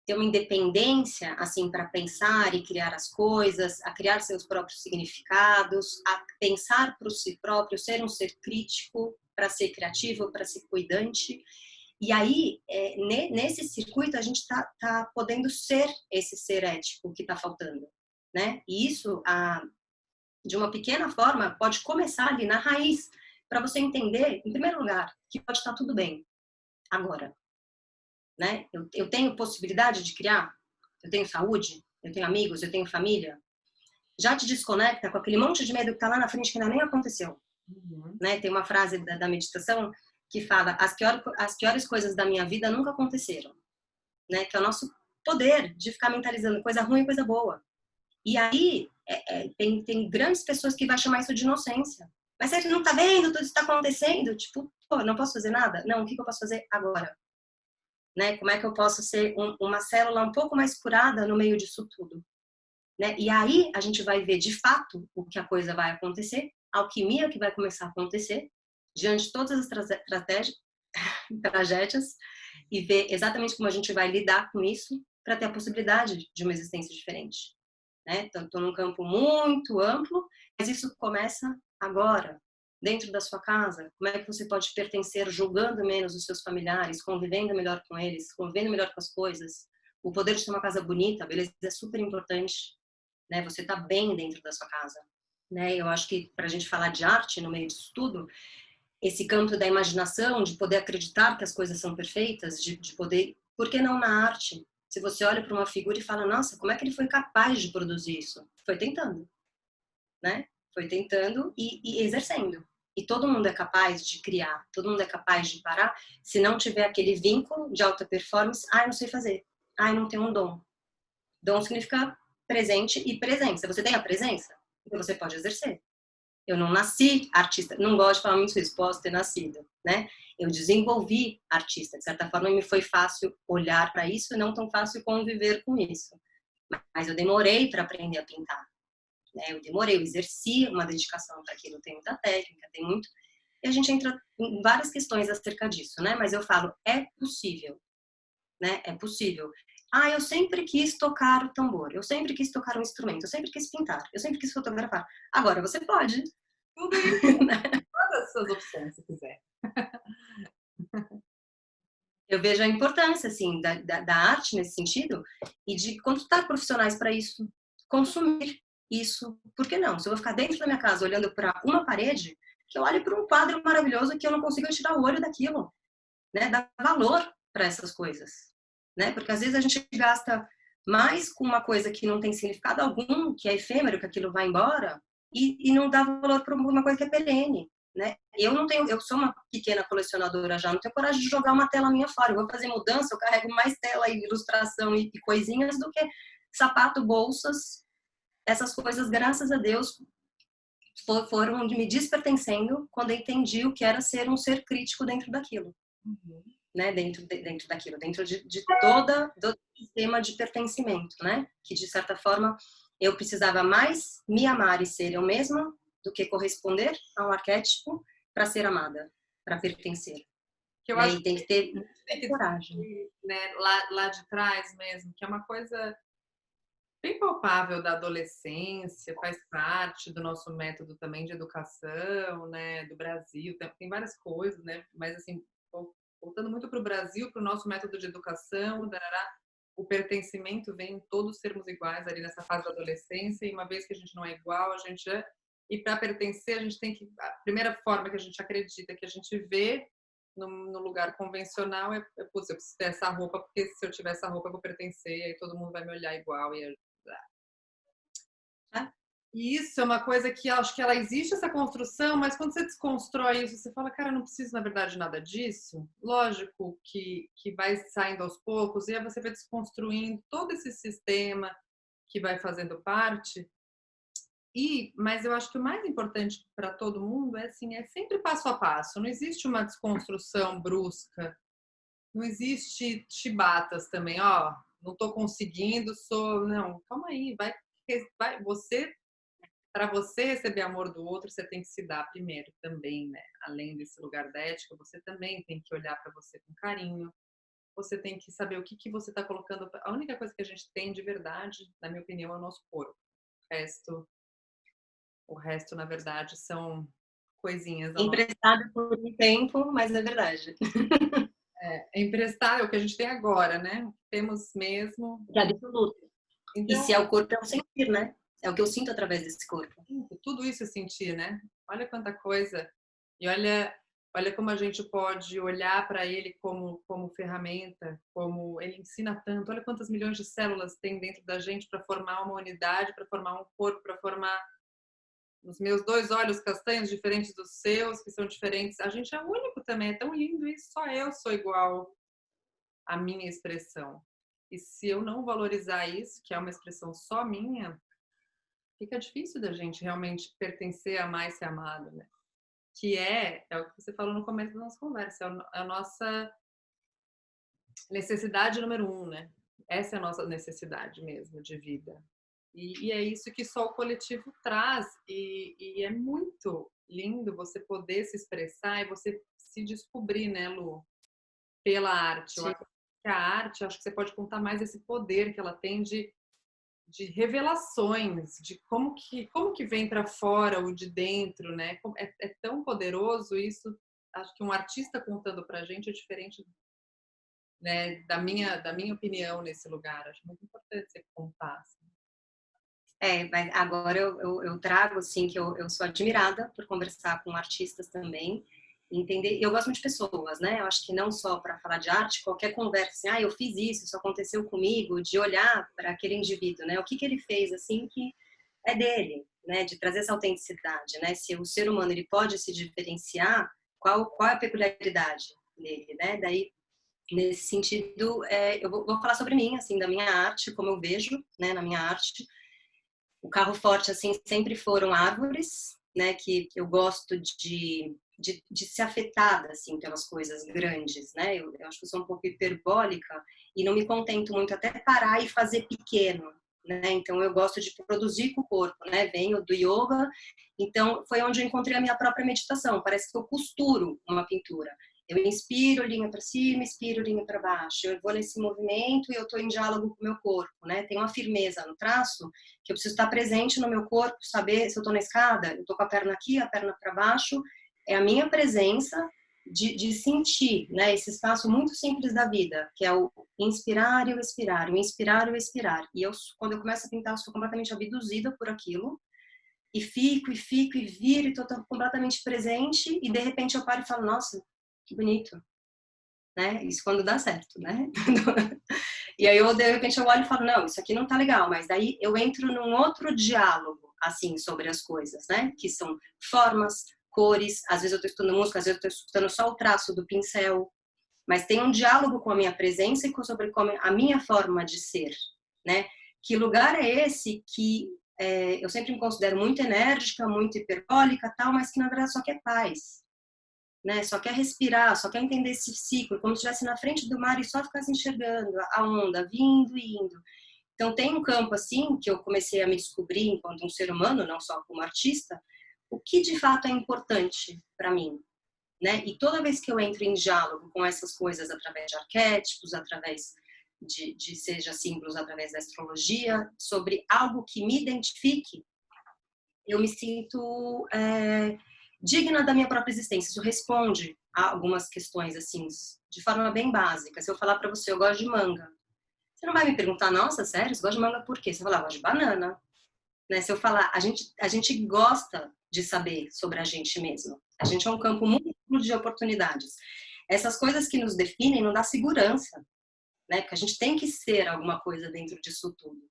ter uma independência, assim, para pensar e criar as coisas, a criar seus próprios significados, a pensar por si próprio, ser um ser crítico, para ser criativo, para ser cuidante. E aí, nesse circuito, a gente tá podendo ser esse ser ético que está faltando, né? E isso, de uma pequena forma, pode começar ali na raiz, para você entender, em primeiro lugar, que pode estar tudo bem agora. Né? Eu tenho possibilidade de criar, eu tenho saúde, eu tenho amigos, eu tenho família. Já te desconecta com aquele monte de medo que está lá na frente que ainda nem aconteceu. Né? Tem uma frase da meditação que fala: as piores coisas da minha vida nunca aconteceram. Né? Que é o nosso poder de ficar mentalizando coisa ruim e coisa boa. E aí, tem grandes pessoas que vai chamar isso de inocência. Mas você não tá vendo tudo isso está acontecendo? Tipo, pô, não posso fazer nada? Não, o que eu posso fazer agora? Né? Como é que eu posso ser uma célula um pouco mais curada no meio disso tudo? Né? E aí a gente vai ver de fato o que a coisa vai acontecer, a alquimia que vai começar a acontecer diante de todas as tragédias e ver exatamente como a gente vai lidar com isso para ter a possibilidade de uma existência diferente. Né? Então, estou num campo muito amplo, mas isso começa agora, dentro da sua casa. Como é que você pode pertencer julgando menos os seus familiares, convivendo melhor com eles, convivendo melhor com as coisas. O poder de ter uma casa bonita, beleza, é super importante. Né? Você está bem dentro da sua casa. Né? Eu acho que para a gente falar de arte no meio disso tudo, esse campo da imaginação, de poder acreditar que as coisas são perfeitas, de poder... Por que não na arte? Se você olha para uma figura e fala, nossa, como é que ele foi capaz de produzir isso? Foi tentando, né? Foi tentando e exercendo. E todo mundo é capaz de criar, todo mundo é capaz de parar, se não tiver aquele vínculo de alta performance, eu não sei fazer, eu não tenho um dom. Dom significa presente e presença. Você tem a presença? Então você pode exercer. Eu não nasci artista, não gosto de falar muito isso, posso ter nascido, né? Eu desenvolvi artista, de certa forma me foi fácil olhar para isso e não tão fácil conviver com isso. Mas eu demorei para aprender a pintar, né? Eu demorei, eu exerci uma dedicação para aquilo, tem muita técnica, tem muito... E a gente entra em várias questões acerca disso, né? Mas eu falo, é possível, né? É possível. Eu sempre quis tocar o tambor, eu sempre quis tocar um instrumento, eu sempre quis pintar, eu sempre quis fotografar. Agora você pode. Tudo isso, todas as suas opções, se quiser. Eu vejo a importância, assim, da arte nesse sentido e de contratar profissionais para isso, consumir isso. Por que não? Se eu vou ficar dentro da minha casa olhando para uma parede, que eu olhe para um quadro maravilhoso que eu não consigo tirar o olho daquilo, né? Dá valor para essas coisas, né? Porque às vezes a gente gasta mais com uma coisa que não tem significado algum, que é efêmero, que aquilo vai embora, e não dá valor para uma coisa que é perene, né? Eu sou uma pequena colecionadora já, não tenho coragem de jogar uma tela minha fora. Eu vou fazer mudança, eu carrego mais tela e ilustração e coisinhas do que sapato, bolsas, essas coisas, graças a Deus, foram me despertencendo quando eu entendi o que era ser um ser crítico dentro daquilo. Uhum. Né, dentro daquilo, dentro de todo o sistema de pertencimento, né? Que, de certa forma, eu precisava mais me amar e ser eu mesma do que corresponder a um arquétipo para ser amada, para pertencer. Que eu Né? acho E tem que ter tem que coragem. né, lá de trás mesmo, que é uma coisa bem palpável da adolescência, faz parte do nosso método também de educação, né, do Brasil, tem várias coisas, né, mas assim, voltando muito para o Brasil, para o nosso método de educação, o pertencimento vem em todos sermos iguais ali nessa fase da adolescência, e uma vez que a gente não é igual, a gente e para pertencer, a gente tem que, a primeira forma que a gente acredita, que a gente vê no lugar convencional putz, eu preciso ter essa roupa, porque se eu tiver essa roupa eu vou pertencer, e aí todo mundo vai me olhar igual, e isso é uma coisa que acho que ela existe, essa construção, mas quando você desconstrói isso, você fala, cara, eu não preciso, na verdade, de nada disso. Lógico que vai saindo aos poucos, e aí você vai desconstruindo todo esse sistema que vai fazendo parte. Mas eu acho que o mais importante para todo mundo é assim, é sempre passo a passo. Não existe uma desconstrução brusca. Não existe chibatas também, ó, não estou conseguindo, não, calma aí, vai você. Para você receber amor do outro, você tem que se dar primeiro também, né? Além desse lugar da ética, você também tem que olhar para você com carinho. Você tem que saber o que você está colocando. A única coisa que a gente tem de verdade, na minha opinião, é o nosso corpo. O resto, na verdade, são coisinhas. Emprestado por um tempo, mas é verdade. É emprestar, é o que a gente tem agora, né? Temos mesmo. É absoluto. Então, e se é o corpo, é o sentir, né? É o que eu sinto através desse corpo. Tudo isso é sentir, né? Olha quanta coisa. E olha como a gente pode olhar para ele como ferramenta, como ele ensina tanto. Olha quantas milhões de células tem dentro da gente para formar uma unidade, para formar um corpo, para formar os meus 2 olhos castanhos diferentes dos seus, que são diferentes. A gente é único também, é tão lindo isso. Só eu sou igual à minha expressão. E se eu não valorizar isso, que é uma expressão só minha, fica difícil da gente realmente pertencer, amar e ser amado, né? Que é o que você falou no começo da nossa conversa, é a nossa necessidade número um, né? Essa é a nossa necessidade mesmo de vida. E é isso que só o coletivo traz. E é muito lindo você poder se expressar e você se descobrir, né, Lu? Pela arte. Eu Sim. acho que a arte, acho que você pode contar mais esse poder que ela tem de revelações, de como que vem para fora o de dentro, né? É tão poderoso isso. Acho que um artista contando pra gente é diferente, né, da minha opinião nesse lugar. Acho muito importante você contar. Assim. Mas agora eu trago, assim, que eu sou admirada por conversar com artistas também, entender. Eu gosto muito de pessoas, né? Eu acho que não só para falar de arte, qualquer conversa, assim, eu fiz isso aconteceu comigo, de olhar para aquele indivíduo, né? O que ele fez, assim, que é dele, né? De trazer essa autenticidade, né? Se o ser humano ele pode se diferenciar, qual é a peculiaridade dele, né? Daí, nesse sentido, eu vou falar sobre mim, assim, da minha arte, como eu vejo, né? Na minha arte. O carro forte, assim, sempre foram árvores, né? Que eu gosto de ser afetada, assim, pelas coisas grandes, né? Eu acho que eu sou um pouco hiperbólica e não me contento muito até parar e fazer pequeno, né? Então, eu gosto de produzir com o corpo, né? Venho do yoga, então foi onde eu encontrei a minha própria meditação. Parece que eu costuro uma pintura. Eu inspiro, linha para cima, expiro, linha para baixo. Eu vou nesse movimento e eu estou em diálogo com o meu corpo, né? Tem uma firmeza no traço que eu preciso estar presente no meu corpo, saber se eu estou na escada, eu estou com a perna aqui, a perna para baixo. É a minha presença de sentir, né? Esse espaço muito simples da vida, que é o inspirar e o expirar, o inspirar e o expirar. E quando eu começo a pintar, eu sou completamente abduzida por aquilo. E fico, e viro, e estou completamente presente. E de repente eu paro e falo, nossa, que bonito, né? Isso quando dá certo, né? E aí eu, de repente, eu olho e falo, não, isso aqui não tá legal, mas daí eu entro num outro diálogo, assim, sobre as coisas, né? Que são formas, cores, às vezes eu tô escutando música, às vezes eu tô escutando só o traço do pincel, mas tem um diálogo com a minha presença e sobre a minha forma de ser, né? Que lugar é esse que eu sempre me considero muito enérgica, muito hiperbólica, tal, mas que na verdade só quer paz, né? Só quer respirar, só quer entender esse ciclo, como se estivesse na frente do mar e só ficasse enxergando a onda vindo e indo. Então tem um campo assim que eu comecei a me descobrir enquanto um ser humano, não só como artista, o que de fato é importante para mim, né? E toda vez que eu entro em diálogo com essas coisas através de arquétipos, através de seja símbolos, através da astrologia, sobre algo que me identifique, eu me sinto digna da minha própria existência. Isso responde a algumas questões, assim, de forma bem básica. Se eu falar para você, eu gosto de manga, você não vai me perguntar, nossa, sério, você gosta de manga por quê? Você vai falar, eu gosto de banana. Né? Se eu falar, a gente gosta de saber sobre a gente mesmo. A gente é um campo muito amplo de oportunidades. Essas coisas que nos definem não dá segurança, né? Porque a gente tem que ser alguma coisa dentro disso tudo,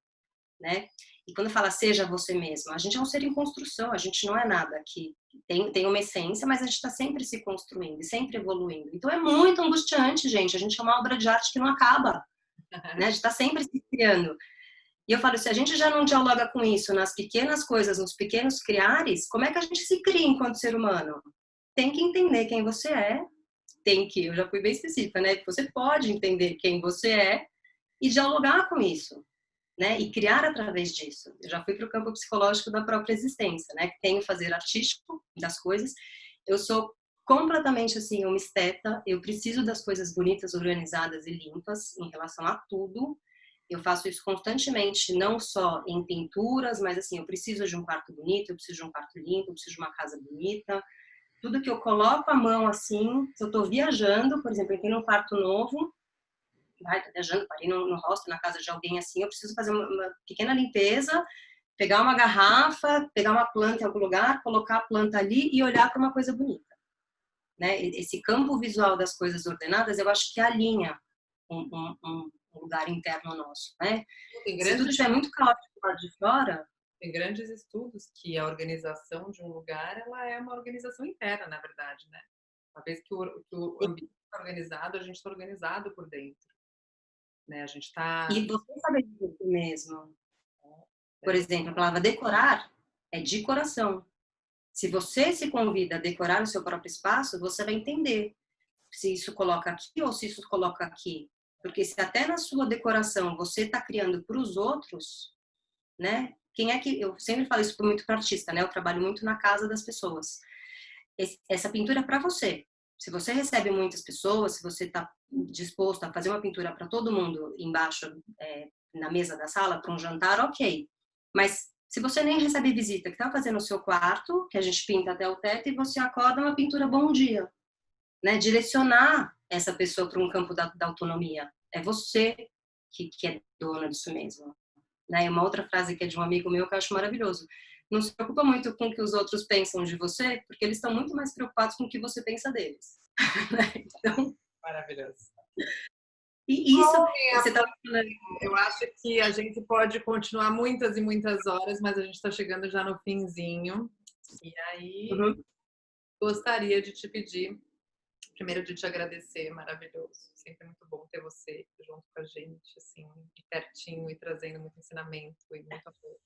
né? E quando fala seja você mesmo, a gente é um ser em construção, a gente não é nada que tem uma essência, mas a gente está sempre se construindo, sempre evoluindo. Então é muito angustiante, gente. A gente é uma obra de arte que não acaba, né? A gente está sempre se criando. E eu falo, se a gente já não dialoga com isso nas pequenas coisas, nos pequenos criares, como é que a gente se cria enquanto ser humano? Tem que entender quem você é, eu já fui bem específica, né? Você pode entender quem você é e dialogar com isso, né? E criar através disso. Eu já fui para o campo psicológico da própria existência, né? Que tem o fazer artístico das coisas. Eu sou completamente assim, uma esteta, eu preciso das coisas bonitas, organizadas e limpas em relação a tudo. Eu faço isso constantemente, não só em pinturas, mas assim, eu preciso de um quarto bonito, eu preciso de um quarto limpo, eu preciso de uma casa bonita. Tudo que eu coloco a mão assim, se eu estou viajando, por exemplo, eu entrei num quarto novo, tô viajando, parei no hostel, na casa de alguém assim, eu preciso fazer uma pequena limpeza, pegar uma garrafa, pegar uma planta em algum lugar, colocar a planta ali e olhar para uma coisa bonita. Né? Esse campo visual das coisas ordenadas, eu acho que alinha um lugar interno nosso, né? Se tudo estiver muito caótico lá de fora... Tem grandes estudos que a organização de um lugar, ela é uma organização interna, na verdade, né? Uma vez que o ambiente está organizado, a gente está organizado por dentro, né? A gente está... E você sabe disso mesmo. Por exemplo, a palavra decorar é decoração. Se você se convida a decorar o seu próprio espaço, você vai entender se isso coloca aqui ou se isso coloca aqui. Porque se até na sua decoração você está criando para os outros, né? Quem é que... Eu sempre falo isso muito para artista, né? Eu trabalho muito na casa das pessoas. Essa pintura é para você. Se você recebe muitas pessoas, se você está disposto a fazer uma pintura para todo mundo embaixo, na mesa da sala, para um jantar, ok. Mas se você nem recebe visita, que está fazendo no seu quarto, que a gente pinta até o teto, e você acorda uma pintura bom dia, né? Direcionar essa pessoa para um campo da autonomia. É você que é dona disso mesmo. Né? Uma outra frase que é de um amigo meu que eu acho maravilhoso. Não se preocupa muito com o que os outros pensam de você, porque eles estão muito mais preocupados com o que você pensa deles. Então, maravilhoso. E isso, você tá... Eu acho que a gente pode continuar muitas e muitas horas, mas a gente está chegando já no finzinho. E aí, gostaria de te pedir, primeiro de te agradecer, maravilhoso. Sempre é muito bom ter você junto com a gente, assim, pertinho e trazendo muito ensinamento e muito amor.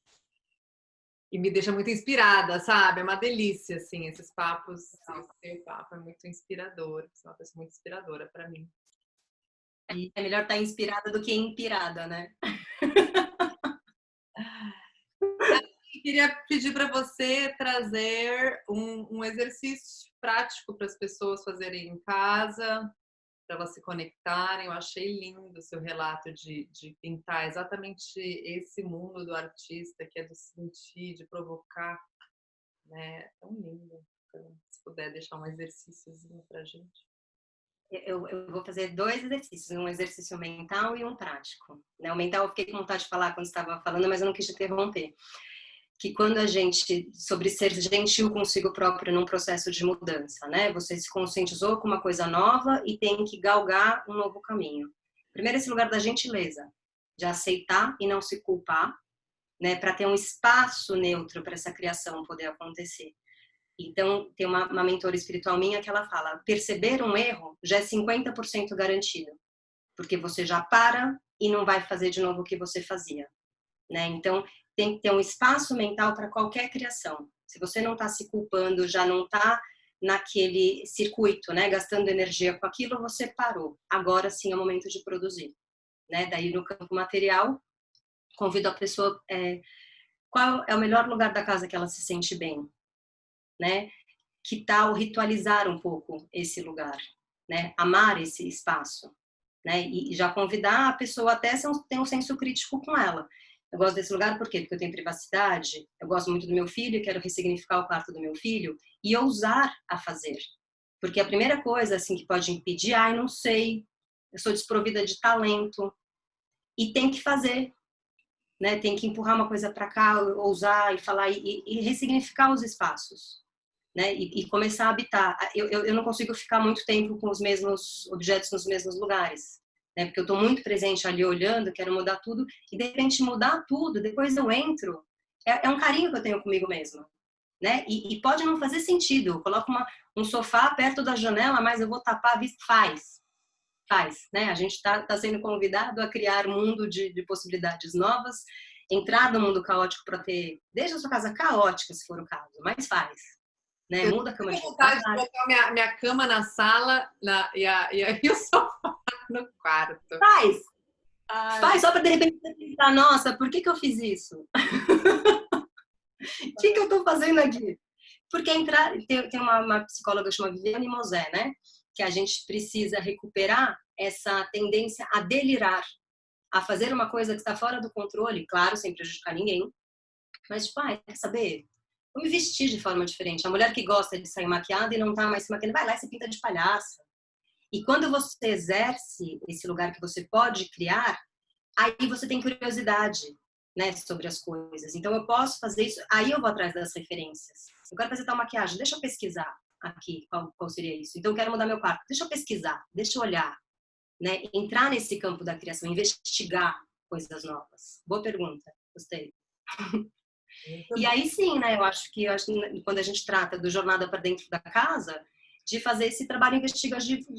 E me deixa muito inspirada, sabe? É uma delícia, assim, esses papos. O seu papo é muito inspirador. Você é uma pessoa muito inspiradora para mim. É melhor estar inspirada do que inspirada, né? Queria pedir para você trazer um exercício prático para as pessoas fazerem em casa, para elas se conectarem. Eu achei lindo o seu relato de pintar exatamente esse mundo do artista, que é do sentir, de provocar, né? É tão lindo. Então, se puder deixar um exercíciozinho para a gente. Eu vou fazer 2 exercícios, um exercício mental e um prático. O mental eu fiquei com vontade de falar quando estava falando, mas eu não quis te interromper. Que quando a gente, sobre ser gentil consigo próprio num processo de mudança, né? Você se conscientizou com uma coisa nova e tem que galgar um novo caminho. Primeiro, esse lugar da gentileza, de aceitar e não se culpar, né? Para ter um espaço neutro para essa criação poder acontecer. Então, tem uma mentora espiritual minha que ela fala, perceber um erro já é 50% garantido, porque você já para e não vai fazer de novo o que você fazia, né? Então, tem que ter um espaço mental para qualquer criação. Se você não está se culpando, já não está naquele circuito, né, gastando energia com aquilo, você parou. Agora sim é o momento de produzir, né? Daí no campo material, convido a pessoa, qual é o melhor lugar da casa que ela se sente bem, né? Que tal ritualizar um pouco esse lugar, né? Amar esse espaço, né? E já convidar a pessoa até ter um senso crítico com ela. Eu gosto desse lugar por quê? Porque eu tenho privacidade, eu gosto muito do meu filho, quero ressignificar o quarto do meu filho e ousar a fazer. Porque a primeira coisa assim que pode impedir, não sei, eu sou desprovida de talento e tem que fazer, né? Tem que empurrar uma coisa para cá, ousar e falar e ressignificar os espaços. Né? E começar a habitar. Eu não consigo ficar muito tempo com os mesmos objetos nos mesmos lugares, né? Porque eu estou muito presente ali olhando, quero mudar tudo, e de repente mudar tudo, depois eu entro, é um carinho que eu tenho comigo mesma, né? E pode não fazer sentido, eu coloco um sofá perto da janela, mas eu vou tapar a vista, faz, né? A gente está sendo convidado a criar um mundo de possibilidades novas, entrar no mundo caótico para ter, deixa a sua casa caótica se for o caso, mas faz. Né? Muda a cama de vontade de botar minha cama na sala e o sofá no quarto. Faz só para de repente pensar, nossa, por que eu fiz isso? O que eu estou fazendo aqui? Porque tem uma psicóloga chamada Viviane Mosé, né? Que a gente precisa recuperar essa tendência a delirar, a fazer uma coisa que está fora do controle, claro, sem prejudicar ninguém, mas tipo, quer saber? Vou me vestir de forma diferente. A mulher que gosta de sair maquiada e não tá mais se maquiando, vai lá e se pinta de palhaça. E quando você exerce esse lugar que você pode criar, aí você tem curiosidade, né, sobre as coisas. Então eu posso fazer isso, aí eu vou atrás das referências. Eu quero fazer tal maquiagem, deixa eu pesquisar aqui qual seria isso. Então eu quero mudar meu quarto, deixa eu pesquisar, deixa eu olhar, né? Entrar nesse campo da criação, investigar coisas novas. Boa pergunta, gostei. E aí sim, né, eu acho que quando a gente trata do jornada para dentro da casa, de fazer esse trabalho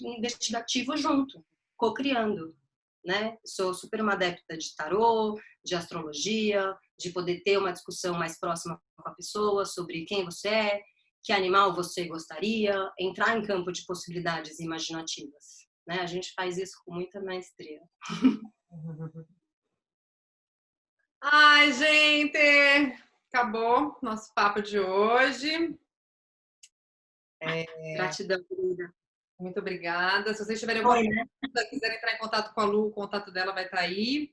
investigativo junto, co-criando, né? Sou super uma adepta de tarô, de astrologia, de poder ter uma discussão mais próxima com a pessoa sobre quem você é, que animal você gostaria, entrar em campo de possibilidades imaginativas, né? A gente faz isso com muita maestria. Ai, gente, acabou nosso papo de hoje. Gratidão, querida. Muito obrigada. Se vocês tiverem alguma pergunta, quiserem entrar em contato com a Lu, o contato dela vai estar aí.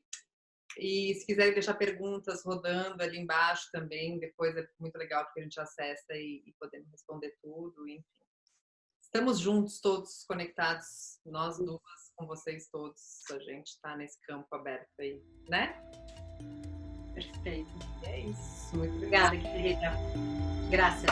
E se quiserem deixar perguntas rodando ali embaixo também, depois é muito legal porque a gente acessa e podemos responder tudo. Enfim. Estamos juntos, todos conectados, nós duas, com vocês todos. A gente está nesse campo aberto aí, né? Perfeito. É isso. Muito obrigada, querida. Graças.